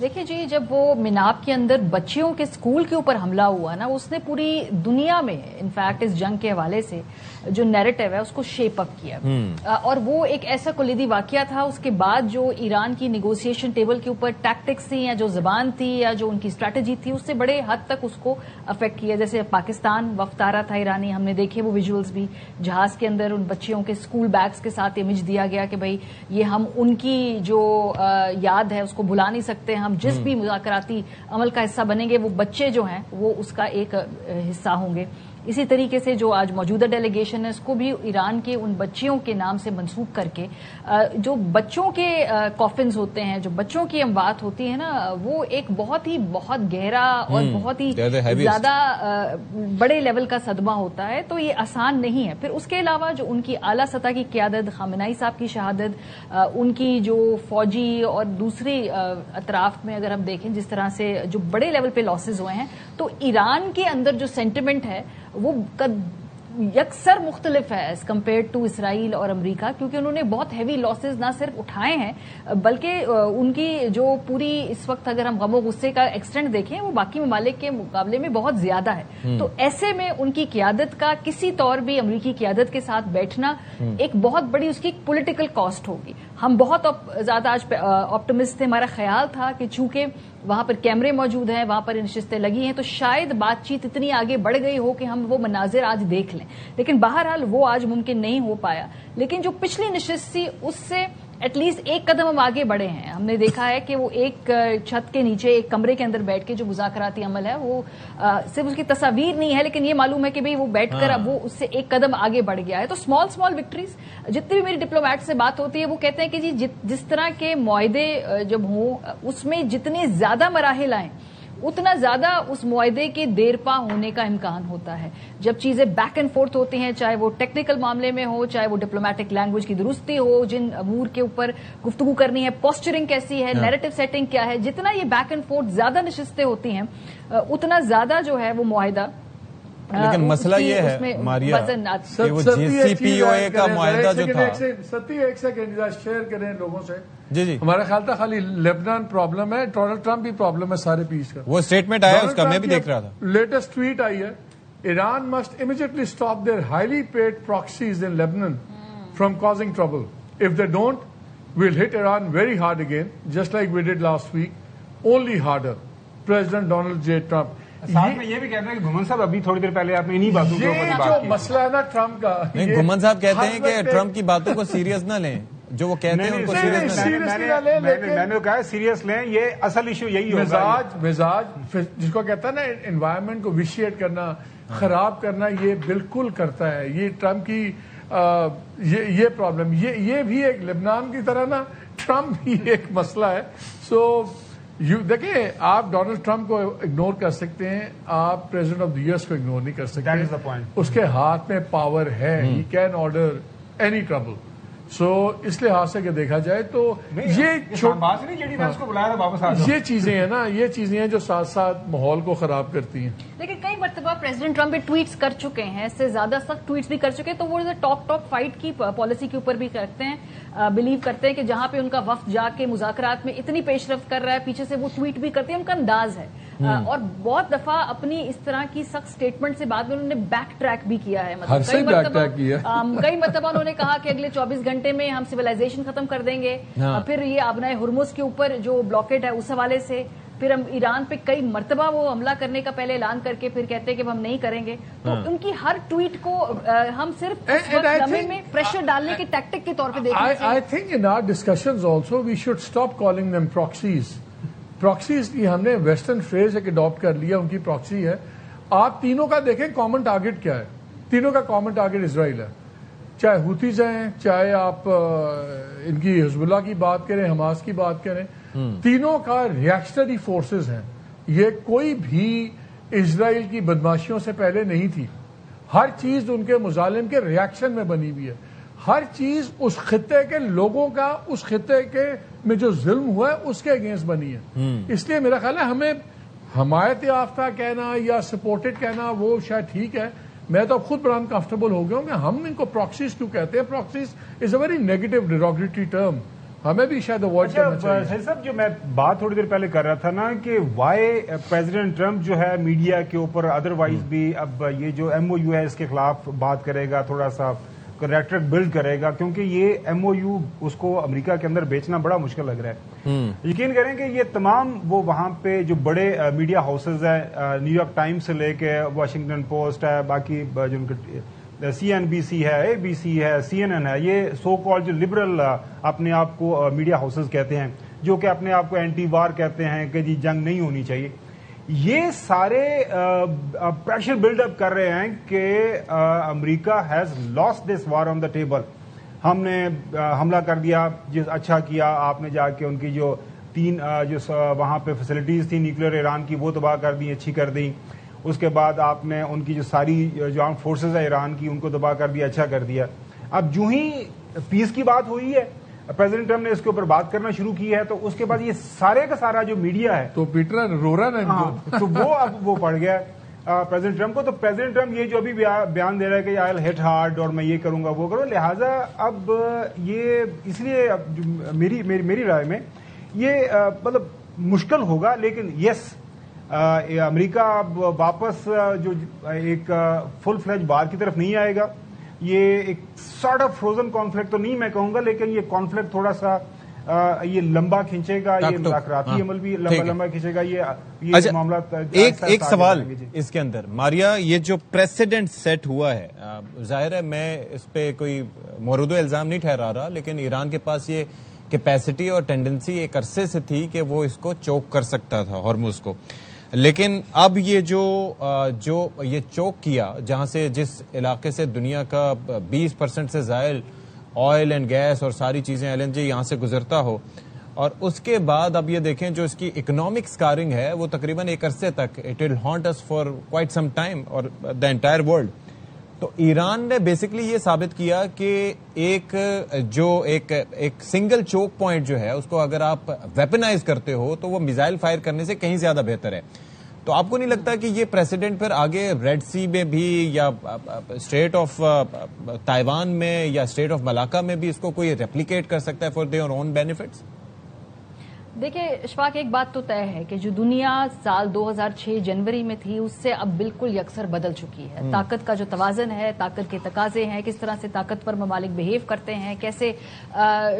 دیکھیں جی, جب وہ مناب کے اندر بچیوں کے اسکول کے اوپر حملہ ہوا نا, اس نے پوری دنیا میں انفیکٹ اس جنگ کے حوالے سے جو نیریٹو ہے اس کو شیپ اپ کیا, اور وہ ایک ایسا کلیدی واقعہ تھا. اس کے بعد جو ایران کی نیگوسیشن ٹیبل کے اوپر ٹیکٹکس تھی, یا جو زبان تھی, یا جو ان کی اسٹریٹجی تھی, اس سے بڑے حد تک اس کو افیکٹ کیا. جیسے پاکستان وفد آ رہا تھا ایرانی, ہم نے دیکھے وہ ویژولز بھی, جہاز کے اندر ان بچیوں کے اسکول بیگز کے ساتھ امیج دیا گیا کہ بھائی یہ ہم ان کی جو یاد ہے اس کو بھلا نہیں سکتے, ہم جس بھی مذاکراتی عمل کا حصہ بنیں گے وہ بچے جو ہیں وہ اس کا ایک حصہ ہوں گے. اسی طریقے سے جو آج موجودہ ڈیلیگیشن ہے اس کو بھی ایران کے ان بچیوں کے نام سے منسوب کر کے جو بچوں کے کافنز ہوتے ہیں, جو بچوں کی اموات ہوتی ہے نا, وہ ایک بہت گہرا اور بہت ہی زیادہ بڑے لیول کا صدمہ ہوتا ہے. تو یہ آسان نہیں ہے. پھر اس کے علاوہ جو ان کی اعلیٰ سطح کی قیادت, خامنہئی صاحب کی شہادت, ان کی جو فوجی اور دوسری اطراف میں اگر ہم دیکھیں جس طرح سے جو بڑے لیول پہ لاسز ہوئے ہیں, تو ایران کے اندر جو سینٹیمنٹ ہے وہ یکسر مختلف ہے ایز کمپیئر ٹو اسرائیل اور امریکہ, کیونکہ انہوں نے بہت ہیوی لاسز نہ صرف اٹھائے ہیں بلکہ ان کی جو پوری اس وقت اگر ہم غم و غصے کا ایکسٹینٹ دیکھیں وہ باقی ممالک کے مقابلے میں بہت زیادہ ہے. تو ایسے میں ان کی قیادت کا کسی طور بھی امریکی قیادت کے ساتھ بیٹھنا ایک بہت بڑی اس کی پولیٹیکل کاسٹ ہوگی. ہم بہت زیادہ آج آپٹمسٹ تھے, ہمارا خیال تھا کہ چونکہ وہاں پر کیمرے موجود ہیں, وہاں پر نشستیں لگی ہیں, تو شاید بات چیت اتنی آگے بڑھ گئی ہو کہ ہم وہ مناظر آج دیکھ لیں, لیکن بہرحال وہ آج ممکن نہیں ہو پایا. لیکن جو پچھلی نشست تھی اس سے ایٹ لیسٹ ایک قدم ہم آگے بڑھے ہیں. ہم نے دیکھا ہے کہ وہ ایک چھت کے نیچے ایک کمرے کے اندر بیٹھ کے جو مذاکراتی عمل ہے وہ صرف اس کی تصاویر نہیں ہے, لیکن یہ معلوم ہے کہ بھئی وہ بیٹھ کر اب وہ اس سے ایک قدم آگے بڑھ گیا ہے. تو اسمال وکٹریز, جتنی بھی میری ڈپلومیٹ سے بات ہوتی ہے وہ کہتے ہیں کہ جی جس طرح کے معاہدے جب ہوں اس میں جتنے زیادہ مراحل آئیں اتنا زیادہ اس معاہدے کے دیر پا ہونے کا امکان ہوتا ہے. جب چیزیں بیک اینڈ فورتھ ہوتی ہیں, چاہے وہ ٹیکنیکل معاملے میں ہو, چاہے وہ ڈپلومیٹک لینگویج کی درستی ہو, جن امور کے اوپر گفتگو کرنی ہے, پوسچرنگ کیسی ہے, نیریٹو سیٹنگ کیا ہے, جتنا یہ بیک اینڈ فورتھ زیادہ نشستیں ہوتی ہیں اتنا زیادہ جو ہے وہ معاہدہ. لیکن مسئلہ یہ ہے ماریا کہ وہ جی سی پی او اے کا معاہدہ جو تھا. ستی ایک سیکنڈ شیئر کریں لوگوں سے. جی ہمارا خیال تھا خالی لیبنان پرابلم ہے, ڈونلڈ ٹرمپ بھی پرابلم ہے سارے پیس کا. وہ اسٹیٹمنٹ آیا اس کا, میں بھی دیکھ رہا تھا. لیٹسٹ ٹویٹ آئی ہے, Iran must immediately stop their highly paid proxies in Lebanon from causing trouble. If they don't we'll hit Iran very hard again just like we did last week, only harder. President Donald J Trump. ساتھ میں یہ بھی کہتے ہیں کہ گھمن صاحب ابھی تھوڑی دیر پہلے آپ نے انہی باتوں کے اوپر بات کی. جو مسئلہ ہے نا ٹرمپ کا, نہیں گھمن صاحب کہتے ہیں کہ ٹرمپ کی باتوں کو سیریس نہ لیں, جو وہ کہتے ہیں ان کو سیریس نہ لیں. میں نے کہا سیریس لیں, یہ اصل ایشو یہی ہوگا. مزاج جس کو کہتا ہے نا انوائرمنٹ کو ویشیٹ کرنا, خراب کرنا, یہ بالکل کرتا ہے. یہ ٹرمپ کی یہ پرابلم, یہ بھی ایک لبنان کی طرح نا ٹرمپ بھی ایک مسئلہ ہے. سو دیکھیں, آپ ڈونلڈ ٹرمپ کو اگنور کر سکتے ہیں, آپ پریزیڈنٹ آف دی یو ایس کو اگنور نہیں کر سکتے. اس کے ہاتھ میں پاور ہے, he can order any trouble. So اس لحاظ سے کہ دیکھا جائے تو یہ چیزیں ہیں نا, یہ چیزیں ہیں جو ساتھ ساتھ ماحول کو خراب کرتی ہیں. لیکن کئی مرتبہ پریزیڈنٹ ٹرمپ بھی ٹویٹس کر چکے ہیں, اس سے زیادہ سخت ٹویٹس بھی کر چکے ہیں, تو وہ ٹاک فائٹ کی پالیسی کے اوپر بھی کرتے ہیں, بلیو کرتے ہیں کہ جہاں پہ ان کا وفد جا کے مذاکرات میں اتنی پیش رفت کر رہا ہے, پیچھے سے وہ ٹویٹ بھی کرتے ہیں, ان کا انداز ہے. اور بہت دفعہ اپنی اس طرح کی سخت سٹیٹمنٹ سے بعد میں انہوں نے بیک ٹریک بھی کیا ہے. مطلب کئی مرتبہ انہوں نے کہا کہ اگلے 24 گھنٹے میں ہم سویلائزیشن ختم کر دیں گے. پھر یہ آبنائے ہرمز کے اوپر جو بلاکیڈ ہے اس حوالے سے, پھر ہم ایران پہ کئی مرتبہ وہ حملہ کرنے کا پہلے اعلان کر کے پھر کہتے ہیں کہ ہم نہیں کریں گے. تو ان کی ہر ٹویٹ کو ہم صرف لمحے میں پریشر ڈالنے کے ٹیکٹک کے طور پہ دیکھیں. I think in our discussions also we should stop calling them proxies. Proxies کی ہم نے ویسٹرن فریز ایک اڈاپٹ کر لیا, ان کی پراکسی ہے. آپ تینوں کا دیکھیں کامن ٹارگٹ کیا ہے. تینوں کا کامن ٹارگٹ اسرائیل ہے, چاہے ہوتیز ہیں, چاہے آپ ان کی حزب اللہ کی بات کریں, حماس کی بات کریں, تینوں کا ریئیکشنری فورسز ہیں. یہ کوئی بھی اسرائیل کی بدماشیوں سے پہلے نہیں تھی. ہر چیز ان کے مظالم کے ریئیکشن میں بنی ہوئی ہے. ہر چیز اس خطے کے لوگوں کا, اس خطے کے میں جو ظلم ہوا ہے اس کے اگینسٹ بنی ہے. اس لیے میرا خیال ہے ہمیں حمایت یافتہ کہنا یا سپورٹڈ کہنا وہ شاید ٹھیک ہے. میں تو خود بڑا انکمفرٹیبل ہو گیا ہوں کہ ہم ان کو پراکسیز کیوں کہتے ہیں. Proxies is a very negative derogatory term, ہمیں بھی شاید اوائڈ کرنا چاہیے. صاحب جو میں بات تھوڑی دیر پہلے کر رہا تھا نا کہ وائی پریزیڈنٹ ٹرمپ جو ہے میڈیا کے اوپر ادروائز بھی اب یہ جو ایم او یو ہے اس کے خلاف بات کرے گا, تھوڑا سا ریٹرک بلڈ کرے گا, کیونکہ یہ ایم او یو اس کو امریکہ کے اندر بیچنا بڑا مشکل لگ رہا ہے. یقین کریں کہ یہ تمام وہ وہاں پہ جو بڑے میڈیا ہاؤسز ہیں, نیو یارک ٹائمز سے لے کے واشنگٹن پوسٹ ہے, باقی جو ان کے سی این بی سی ہے, اے بی سی ہے, سی این این ہے, یہ سو کال جو لبرل اپنے آپ کو میڈیا ہاؤسز کہتے ہیں, جو کہ اپنے آپ کو اینٹی وار کہتے ہیں کہ جی جنگ نہیں ہونی چاہیے, یہ سارے پریشر بلڈ اپ کر رہے ہیں کہ امریکہ has lost this war on the table. ہم نے حملہ کر دیا، اچھا کیا آپ نے جا کے ان کی جو 3 جو وہاں پہ فیسلٹیز تھی نیوکلیر ایران کی وہ تباہ کر دی، اچھی کر دی. اس کے بعد آپ نے ان کی جو ساری جو آرم فورسز ہے ایران کی ان کو تباہ کر دیا، اچھا کر دیا. اب جو ہی پیس کی بات ہوئی ہے پریزیڈنٹ ٹرمپ نے اس کے اوپر بات کرنا شروع کی ہے، تو اس کے بعد یہ سارے کا سارا جو میڈیا ہے تو پیٹر رو رہا نا تو وہ اب وہ پڑ گیا پریزیڈنٹ ٹرمپ کو. تو پریزیڈنٹ ٹرمپ یہ جو ابھی بیان دے رہا ہے کہ آئی ول ہٹ ہارڈ اور میں یہ کروں گا وہ کروں، لہٰذا اب یہ اس لیے میری رائے میں یہ مطلب مشکل ہوگا. لیکن یس امریکہ اب واپس جو ایک فل فلیج بار کی طرف نہیں آئے گا. یہ ایک سارٹ آف فروزن کانفلکٹ تو نہیں میں کہوں گا، لیکن یہ کانفلکٹ تھوڑا سا یہ لمبا کھینچے گا، یہ مذاکراتی عمل بھی لمبا کھینچے گا. یہ معاملات ایک سوال اس کے اندر ماریا، یہ جو پریسیڈنٹ سیٹ ہوا ہے، ظاہر ہے میں اس پہ کوئی مورد و الزام نہیں ٹھہرا رہا، لیکن ایران کے پاس یہ کیپیسٹی اور ٹینڈنسی ایک عرصے سے تھی کہ وہ اس کو چوک کر سکتا تھا ہارموز کو. لیکن اب یہ جو یہ چوک کیا، جہاں سے جس علاقے سے دنیا کا 20% سے زائد آئل اینڈ گیس اور ساری چیزیں LNG یہاں سے گزرتا ہو، اور اس کے بعد اب یہ دیکھیں جو اس کی اکنامک سکارنگ ہے وہ تقریباً ایک عرصے تک it will haunt us for quite some time اور دا انٹائر ورلڈ. تو ایران نے بیسکلی یہ ثابت کیا کہ ایک سنگل چوک پوائنٹ جو ہے اس کو اگر آپ ویپنائز کرتے ہو تو وہ میزائل فائر کرنے سے کہیں زیادہ بہتر ہے. تو آپ کو نہیں لگتا کہ یہ پریسیڈنٹ پھر آگے ریڈ سی میں بھی یا اسٹریٹ آف تائیوان میں یا اسٹریٹ آف ملاکا میں بھی اس کو کوئی ریپلیکیٹ کر سکتا ہے فار دیئر اون بینیفٹس؟ دیکھیں اشفاق، ایک بات تو طے ہے کہ جو دنیا سال 2006 جنوری میں تھی اس سے اب بالکل یکسر بدل چکی ہے. طاقت کا جو توازن ہے، طاقت کے تقاضے ہیں، کس طرح سے طاقتور ممالک بہیو کرتے ہیں، کیسے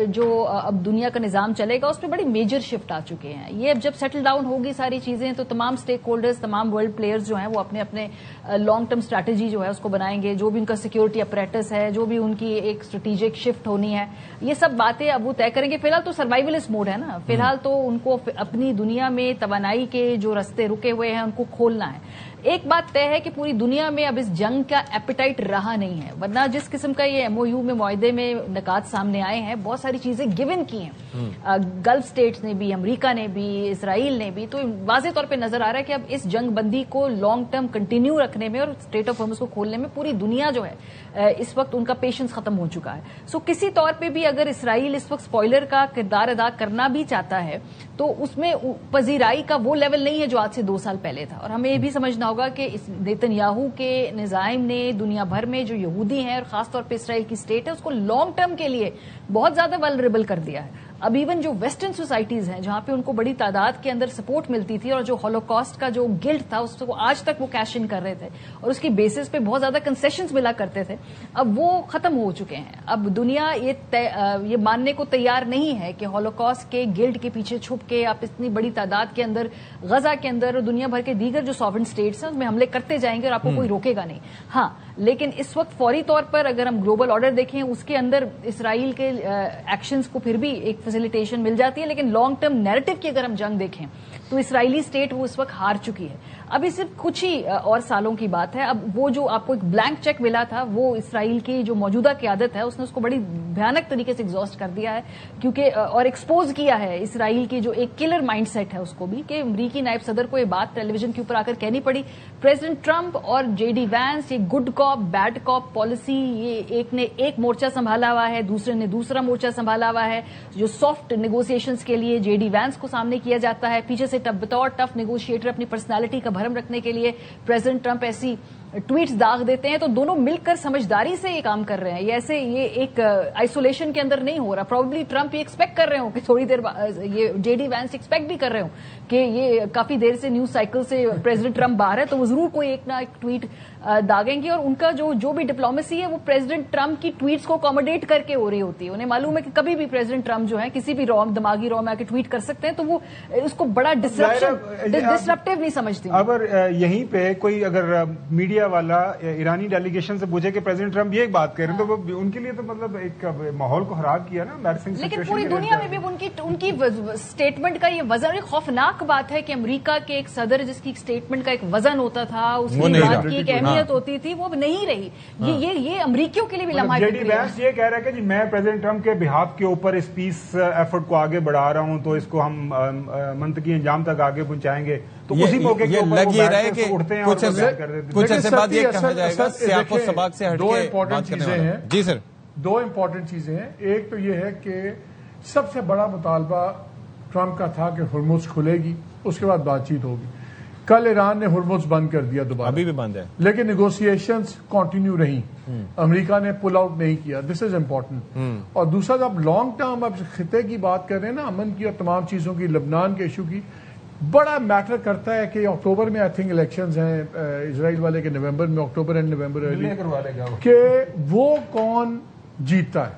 جو اب دنیا کا نظام چلے گا، اس میں بڑی میجر شفٹ آ چکے ہیں. یہ اب جب سیٹل ڈاؤن ہوگی ساری چیزیں تو تمام سٹیک ہولڈرز، تمام ورلڈ پلیئرز جو ہیں وہ اپنے اپنے لانگ ٹرم اسٹریٹجی جو ہے اس کو بنائیں گے. جو بھی ان کا سیکورٹی اپریٹس ہے، جو بھی ان کی ایک اسٹریٹجک شفٹ ہونی ہے، یہ سب باتیں اب وہ طے کریں گے. فی الحال تو سروائیولسٹ موڈ ہے نا، فی الحال تو ان کو اپنی دنیا میں توانائی کے جو رستے رکے ہوئے ہیں ان کو کھولنا ہے. ایک بات طے ہے کہ پوری دنیا میں اب اس جنگ کا ایپیٹائٹ رہا نہیں ہے، ورنہ جس قسم کا یہ MOU میں معاہدے میں نکات سامنے آئے ہیں، بہت ساری چیزیں گیون کی ہیں گلف سٹیٹس نے بھی، امریکہ نے بھی، اسرائیل نے بھی. تو واضح طور پہ نظر آ رہا ہے کہ اب اس جنگ بندی کو لانگ ٹرم کنٹینیو رکھنے میں اور اسٹریٹ آف ہارمز کو کھولنے میں پوری دنیا جو ہے اس وقت ان کا پیشنس ختم ہو چکا ہے. سو کسی طور پہ بھی اگر اسرائیل اس وقت اسپوائلر کا کردار ادا کرنا بھی چاہتا ہے تو اس میں پذیرائی کا وہ لیول نہیں ہے جو آج سے 2 سال پہلے تھا. اور ہمیں یہ بھی سمجھنا ہوگا کہ نیتن یاہو کے نظام نے دنیا بھر میں جو یہودی ہیں اور خاص طور پہ اسرائیل کی اسٹیٹ ہے اس کو لانگ ٹرم کے لیے بہت زیادہ ولنریبل کر دیا ہے. اب ایون جو ویسٹرن سوسائٹیز ہیں جہاں پہ ان کو بڑی تعداد کے اندر سپورٹ ملتی تھی اور جو ہولوکاسٹ کا جو گلٹ تھا اس کو آج تک وہ کیش ان کر رہے تھے اور اس کی بیسس پہ بہت زیادہ کنسیشنز ملا کرتے تھے، اب وہ ختم ہو چکے ہیں. اب دنیا یہ ماننے کو تیار نہیں ہے کہ ہولوکاسٹ کے گلٹ کے پیچھے چھپ کے آپ اتنی بڑی تعداد کے اندر غزہ کے اندر اور دنیا بھر کے دیگر جو سوورن سٹیٹس ہیں اس میں حملے کرتے جائیں گے اور آپ کو کوئی روکے گا نہیں. ہاں لیکن اس وقت فوری طور پر اگر ہم گلوبل آرڈر دیکھیں اس کے اندر اسرائیل کے ایکشنز کو پھر بھی ایک فیسیلیٹیشن مل جاتی ہے، لیکن لانگ ٹرم نیریٹو کی اگر ہم جنگ دیکھیں تو اسرائیلی اسٹیٹ وہ اس وقت ہار چکی ہے. ابھی صرف کچھ ہی اور سالوں کی بات ہے. اب وہ جو آپ کو ایک بلینک چیک ملا تھا وہ اسرائیل کی جو موجودہ قیادت ہے اس نے اس کو بڑی بھیانک طریقے سے ایگزاسٹ کر دیا ہے کیونکہ اور ایکسپوز کیا ہے اسرائیل کی جو ایک کلر مائنڈ سیٹ ہے اس کو بھی، کہ امریکی نائب صدر کو یہ بات ٹیلی ویژن کے اوپر آ کر کہنی پڑی. پریزیڈنٹ ٹرمپ اور JD وینس یہ گڈ کاپ بیڈ کاپ پالیسی، یہ ایک نے ایک مورچہ سنبھالا ہوا ہے، دوسرے نے دوسرا مورچہ سنبھالا ہوا ہے. جو سافٹ نیگوسیشنز کے لیے JD وینس کو سامنے کیا جاتا ہے، پیچھے سے بطور ٹف نیگوشیٹر اپنی پرسنالٹی کا بھرم رکھنے کے لیے پریزیڈنٹ ٹرمپ ایسی ٹویٹس داغ دیتے ہیں. تو دونوں مل کر سمجھداری سے یہ کام کر رہے ہیں، یہ ایسے یہ ایک آئسولیشن کے اندر نہیں ہو رہا. پروبیبلی ٹرمپ یہ ایکسپیکٹ کر رہے ہوں کہ تھوڑی دیر یہ JD وینس ایکسپیکٹ بھی کر رہے ہوں کہ یہ کافی دیر سے نیوز سائیکل سے پریزیڈنٹ ٹرمپ باہر ہے تو وہ ضرور کوئی ایک نہ ایک ٹویٹ داغیں گے. اور ان کا جو بھی ڈپلومیسی ہے وہ پریزیڈنٹ ٹرمپ کی ٹویٹس کو اکوموڈیٹ کر کے ہو رہی ہوتی ہے. انہیں معلوم ہے کہ کبھی بھی پریزیڈنٹ ٹرمپ جو ہے کسی بھی دماغی رو میں آ کے ٹویٹ کر سکتے ہیں، تو وہ اس کو بڑا ڈسرپٹیو نہیں سمجھتے. اگر یہیں پہ کوئی اگر میڈیا میڈیا والا ایرانی ڈیلیگیشن سے پوچھے کہ پریزیڈنٹ ٹرمپ یہ بات کہہ رہے ہیں تو ان کے لیے تو مطلب ایک ماحول کو خراب کیا نا. لیکن پوری دنیا میں بھی ان کی اسٹیٹمنٹ کا یہ وزن ایک خوفناک بات ہے کہ امریکہ کے ایک صدر جس کی اسٹیٹمنٹ کا ایک وزن ہوتا تھا, اس کی بات کی ایک اہمیت ہوتی تھی, وہ نہیں رہی. یہ امریکیوں کے لیے بھی لمحہ جے ڈی وینس یہ کہہ رہا ہے کہ جی میں پریزیڈنٹ ٹرمپ کے بہاف کے اوپر اس پیس ایفرٹ کو آگے بڑھا رہا ہوں, تو اس کو ہم منطقی انجام تک آگے پہنچائیں گے. تو اسی موقع کے اوپر لگ یہ رہا ہے کہ کچھ عرصے بعد یہ کہا جائے گا سیاق و سباق سے ہٹ کے بات کرنے والا. جی سر, دو امپورٹنٹ چیزیں ہیں. ایک تو یہ ہے کہ سب سے بڑا مطالبہ ٹرمپ کا تھا کہ ہرمز کھلے گی, اس کے بعد بات چیت ہوگی. کل ایران نے ہرمز بند کر دیا دوبارہ, ابھی بھی بند ہے, لیکن نیگوسیشنز کنٹینیو رہیں. امریکہ نے پل آؤٹ نہیں کیا. دس از امپورٹنٹ. اور دوسرا جب لانگ ٹرم اب خطے کی بات کر رہے ہیں نا, امن کی اور تمام چیزوں کی, لبنان کے ایشو کی, بڑا میٹر کرتا ہے کہ اکتوبر میں آئی تھنک الیکشنز ہیں اسرائیل والے کے, نومبر میں, اکتوبر اینڈ نومبر, کہ وہ کون جیتتا ہے.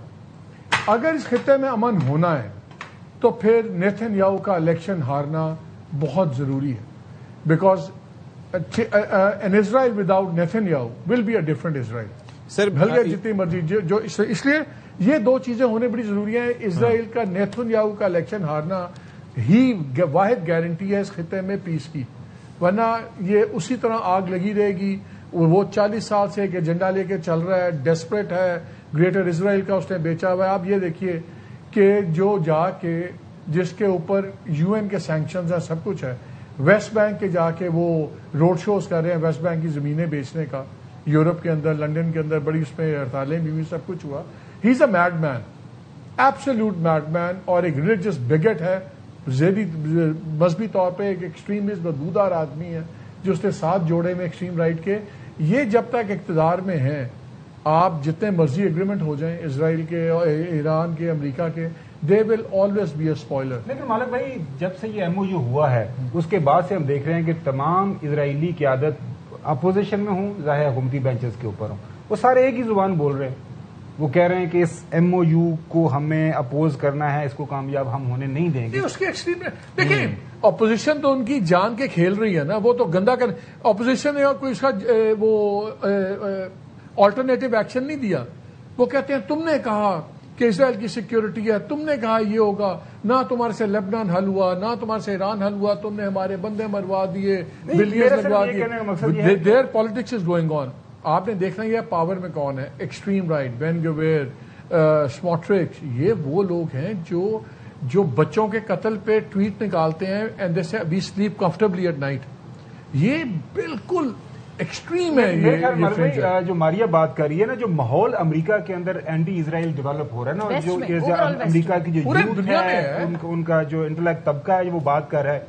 اگر اس خطے میں امن ہونا ہے تو پھر نیتن یاہو کا الیکشن ہارنا بہت ضروری ہے. Because an Israel without Netanyahu will be a different Israel. Sir بھلے جتنی مرضی جو اس لیے یہ دو چیزیں ہونے بڑی ضروری ہیں. اسرائیل کا نیتن یاہو کا الیکشن ہارنا ہی واحد گارنٹی ہے اس خطے میں پیس کی, ورنہ یہ اسی طرح آگ لگی رہے گی. وہ 40 سال سے ایک ایجنڈا لے کے چل رہا ہے, ڈیسپریٹ ہے, گریٹر اسرائیل کا اس نے بیچا ہوا ہے. آپ یہ دیکھیے کہ جو جا کے جس کے اوپر یو این کے سینکشنز ہیں, سب کچھ ہے, ویسٹ بینک کے جا کے وہ روڈ شوز کر رہے ہیں ویسٹ بینک کی زمینیں بیچنے کا, یورپ کے اندر, لنڈن کے اندر بڑی اس میں ہڑتالیں بھی ہوئی, سب کچھ ہوا. ہی از اے made man, absolute made man, اور ایک ریلیجس بگٹ ہے, مذہبی طور پہ ایک ایکسٹریمسٹ بدبودار آدمی ہے جو اس نے ساتھ جوڑے میں ایکسٹریم رائٹ کے. یہ جب تک اقتدار میں ہیں, آپ جتنے مرضی ایگریمنٹ ہو جائیں اسرائیل کے, ایران کے, امریکہ کے, they will always be a spoiler. لیکن مالک بھائی جب سے یہ ایم او یو ہوا ہے اس کے بعد سے ہم دیکھ رہے ہیں کہ تمام اسرائیلی قیادت اپوزیشن میں ہوں, ظاہر حکومتی بینچز کے اوپر ہوں, وہ سارے ایک ہی زبان بول رہے ہیں. وہ کہہ رہے ہیں کہ اس ایم او یو کو ہمیں اپوز کرنا ہے, اس کو کامیاب ہم ہونے نہیں دیں گے. اس کے ایکسٹریم دیکھیں, اپوزیشن تو ان کی جان کے کھیل رہی ہے نا, وہ تو گندا کر اپوزیشن نے کوئی اس کا وہ آلٹرنیٹو ایکشن نہیں دیا. وہ کہتے ہیں تم نے کہا کہ اسرائیل کی سیکیورٹی ہے, تم نے کہا یہ ہوگا, نہ تمہارے سے لبنان حل ہوا, نہ تمہارے سے ایران حل ہوا, تم نے ہمارے بندے مروا دیے, بلینز لگوا دیے. Their politics is going on. آپ نے دیکھنا یہ پاور میں کون ہے, ایکسٹریم رائٹ, بین گویر, اسموٹرک, یہ وہ لوگ ہیں جو بچوں کے قتل پہ ٹویٹ نکالتے ہیں and they say we sleep comfortably at night. یہ بالکل ایکسٹریم ہے. یہ جو ماریا بات کر رہی ہے نا, جو ماحول امریکہ کے اندر اینٹی اسرائیل ڈیولپ ہو رہا ہے نا, جو امریکہ کی جو یوتھ ہے, ان کا جو انٹلیکٹ طبقہ ہے وہ بات کر رہا ہے,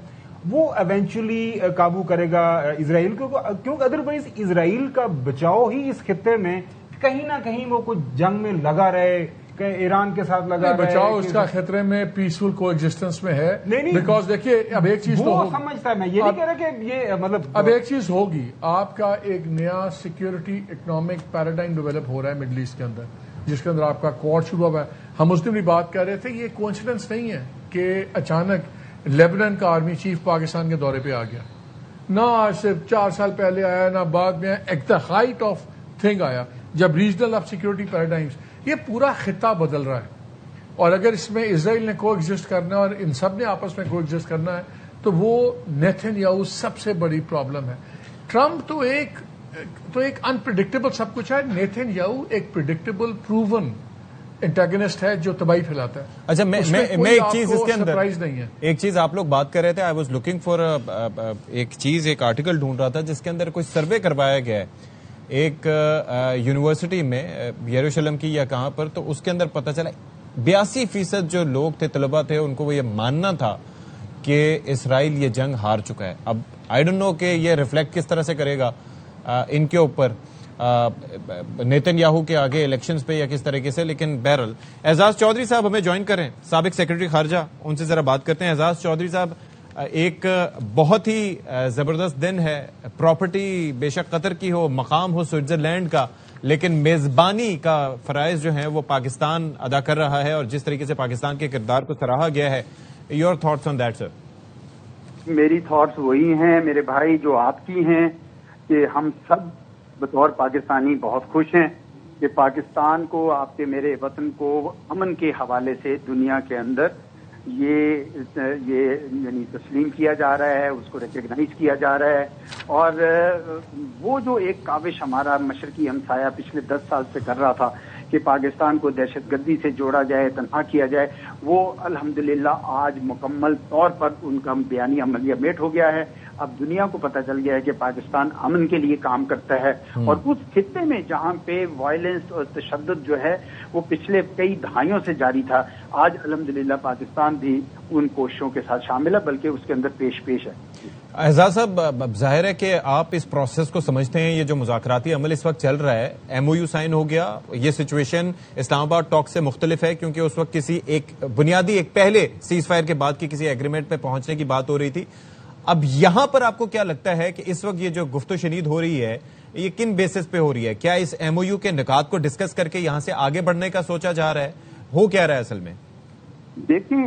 وہ ایونچولی قابو کرے گا اسرائیل کو, کیونکہ ادروائز اسرائیل کا بچاؤ ہی اس خطے میں کہیں نہ کہیں وہ کچھ جنگ میں لگا رہے, کہ ایران کے ساتھ لگا رہے. بچاؤ اس کا خطرے میں پیسفل کو ایگزسٹنس میں ہے, بیکاز دیکھیے اب ایک چیز تو سمجھتا ہے, میں یہ نہیں کہہ رہا کہ یہ مطلب اب ایک چیز ہوگی, آپ کا ایک نیا سیکیورٹی اکنامک پیراڈائم ڈیولپ ہو رہا ہے مڈل ایسٹ کے اندر, جس کے اندر آپ کا کوارڈ شروع ہوا ہے. ہم اس دن بھی بات کر رہے تھے, یہ کوئنسیڈنس نہیں ہے کہ اچانک لیبنان کا آرمی چیف پاکستان کے دورے پہ آ گیا, نہ آج سے 4 سال پہلے آیا, نہ بعد میں آیا, at the height of thing آیا جب ریجنل آف سیکورٹی پیراڈائمس. یہ پورا خطہ بدل رہا ہے, اور اگر اس میں اسرائیل نے کو ایگزسٹ کرنا ہے اور ان سب نے آپس میں کو ایگزسٹ کرنا ہے تو وہ نیتن یاہو سب سے بڑی پرابلم ہے. ٹرمپ تو ایک انپریڈکٹیبل سب کچھ ہے, نیتن یاہو ایک پریڈکٹیبل پروون انٹیگنسٹ ہے جو تباہی پھیلاتا ہے. اچھا میں ایک چیز اس کے اندر سرپرائز نہیں ہے. ایک چیز آپ لوگ بات کر رہے تھے, آئی واز لوکنگ فار ایک چیز, ایک آرٹیکل ڈھونڈ رہا تھا جس کے اندر کوئی سروے کروایا گیا ہے ایک یونیورسٹی میں, یروشلم کی یا کہاں پر, تو اس کے اندر پتہ چلا 82% جو لوگ تھے, طلباء تھے, ان کو وہ یہ ماننا تھا کہ اسرائیل یہ جنگ ہار چکا ہے. اب آئی ڈونٹ نو کہ یہ ریفلیکٹ کس طرح سے کرے گا ان کے اوپر, نیتن یاہو کے آگے الیکشنز پہ یا کس طریقے سے. لیکن بہرحال اعزاز چودھری صاحب ہمیں جوائن کریں, سابق سیکرٹری خارجہ, ان سے ذرا بات کرتے ہیں. اعزاز چودھری صاحب, ایک بہت ہی زبردست دن ہے, پراپرٹی بے شک قطر کی ہو, مقام ہو سوئٹزرلینڈ کا, لیکن میزبانی کا فرائض جو ہیں وہ پاکستان ادا کر رہا ہے, اور جس طریقے سے پاکستان کے کردار کو سراہا گیا ہے. Your thoughts on that sir? میری تھاٹس وہی ہیں میرے بھائی جو آپ کی ہیں, کہ ہم سب بطور پاکستانی بہت خوش ہیں کہ پاکستان کو، آپ کے میرے وطن کو امن کے حوالے سے دنیا کے اندر یہ یعنی تسلیم کیا جا رہا ہے، اس کو ریکگنائز کیا جا رہا ہے. اور وہ جو ایک کاوش ہمارا مشرقی ہمسایہ پچھلے 10 سال سے کر رہا تھا کہ پاکستان کو دہشت گردی سے جوڑا جائے، تنہا کیا جائے، وہ الحمدللہ آج مکمل طور پر ان کا بیانی عملیہ میٹ ہو گیا ہے. اب دنیا کو پتہ چل گیا ہے کہ پاکستان امن کے لیے کام کرتا ہے، اور اس خطے میں جہاں پہ وائلنس اور تشدد جو ہے وہ پچھلے کئی دہائیوں سے جاری تھا، آج الحمدللہ پاکستان بھی ان کوششوں کے ساتھ شامل ہے، بلکہ اس کے اندر پیش ہے. اعزاز صاحب، ظاہر ہے کہ آپ اس پروسیس کو سمجھتے ہیں. یہ جو مذاکراتی عمل اس وقت چل رہا ہے، ایم او یو سائن ہو گیا، یہ سچویشن اسلام آباد ٹاک سے مختلف ہے کیونکہ اس وقت کسی ایک بنیادی ایک پہلے سیز فائر کے بعد کی کسی ایگریمنٹ پہ پہنچنے کی بات ہو رہی تھی. اب یہاں پر آپ کو کیا لگتا ہے کہ اس وقت یہ جو گفت و شنید ہو رہی ہے یہ کن بیسس پہ ہو رہی ہے؟ کیا اس ایم او یو کے نکات کو ڈسکس کر کے یہاں سے آگے بڑھنے کا سوچا جا رہا ہے؟ ہو کیا رہا ہے اصل میں؟ دیکھیں،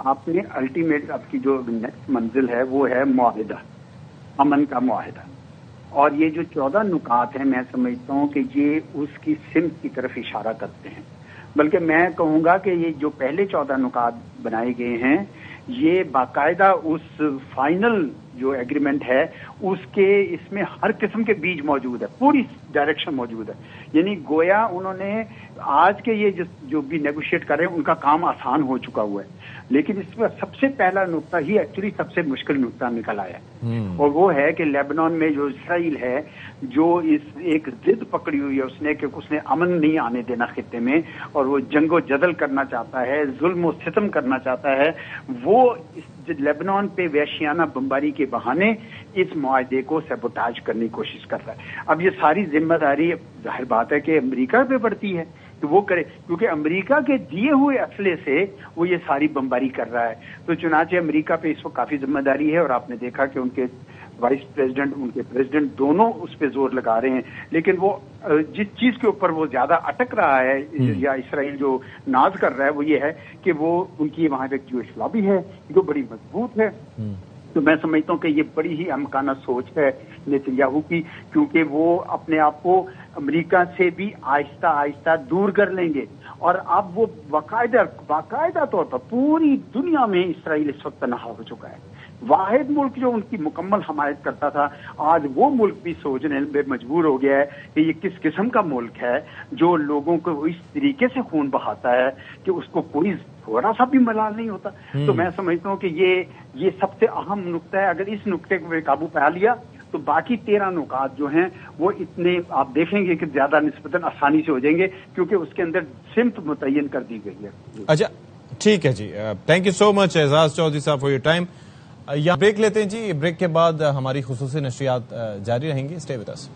آپ نے الٹیمیٹ آپ کی جو نیکسٹ منزل ہے وہ ہے معاہدہ، امن کا معاہدہ. اور یہ جو 14 نکات ہیں، میں سمجھتا ہوں کہ یہ اس کی سمت کی طرف اشارہ کرتے ہیں. بلکہ میں کہوں گا کہ یہ جو پہلے 14 نکات بنائے گئے ہیں، یہ باقاعدہ اس فائنل جو ایگریمنٹ ہے اس میں ہر قسم کے بیج موجود ہے، پوری ڈائریکشن موجود ہے. یعنی گویا انہوں نے آج کے یہ جو بھی نیگوشیٹ کر رہے ہیں ان کا کام آسان ہو چکا ہوا ہے، لیکن اس میں سب سے پہلا نقطہ ہی ایکچولی سب سے مشکل نقطہ نکل آیا ہے، اور وہ ہے کہ لیبنان میں جو اسرائیل ہے، جو اس ایک ضد پکڑی ہوئی ہے اس نے امن نہیں آنے دینا خطے میں، اور وہ جنگ و جدل کرنا چاہتا ہے، ظلم و ستم کرنا چاہتا ہے. وہ لیبنان پہ وحشیانہ بمباری کے بہانے اس معاہدے کو سیبوٹاج کرنے کی کوشش کر رہا ہے. اب یہ ساری ذمہ داری ظاہر بات ہے کہ امریکہ پہ پڑتی ہے کہ وہ کرے، کیونکہ امریکہ کے دیے ہوئے اسلحے سے وہ یہ ساری بمباری کر رہا ہے. تو چنانچہ امریکہ پہ اس وقت کافی ذمہ داری ہے، اور آپ نے دیکھا کہ ان کے وائس پریزیڈنٹ، ان کے پریزیڈنٹ دونوں اس پہ زور لگا رہے ہیں. لیکن وہ جس چیز کے اوپر وہ زیادہ اٹک رہا ہے یا اسرائیل جو ناز کر رہا ہے وہ یہ ہے کہ وہ ان کی وہاں پہ جوش لابی ہے جو بڑی مضبوط ہے. تو میں سمجھتا ہوں کہ یہ بڑی ہی احمقانہ سوچ ہے نیتنیاہو کی، کیونکہ وہ اپنے آپ کو امریکہ سے بھی آہستہ آہستہ دور کر لیں گے. اور اب وہ باقاعدہ طور پر پوری دنیا میں اسرائیل اس وقت تنہا ہو چکا ہے. واحد ملک جو ان کی مکمل حمایت کرتا تھا، آج وہ ملک بھی سوچنے پہ مجبور ہو گیا ہے کہ یہ کس قسم کا ملک ہے جو لوگوں کو اس طریقے سے خون بہاتا ہے کہ اس کو کوئی تھوڑا سا بھی ملال نہیں ہوتا. تو میں سمجھتا ہوں کہ یہ سب سے اہم نقطہ ہے. اگر اس نقطے کو قابو پا لیا تو باقی 13 نکات جو ہیں وہ اتنے آپ دیکھیں گے کہ زیادہ نسبتاً آسانی سے ہو جائیں گے، کیونکہ اس کے اندر سمت متعین کر دی گئی ہے. اچھا ٹھیک ہے جی، تھینک یو سو مچ اعزاز چودھری صاحب فار یور ٹائم. یہاں بریک لیتے ہیں جی، بریک کے بعد ہماری خصوصی نشریات جاری رہیں گی. Stay with us.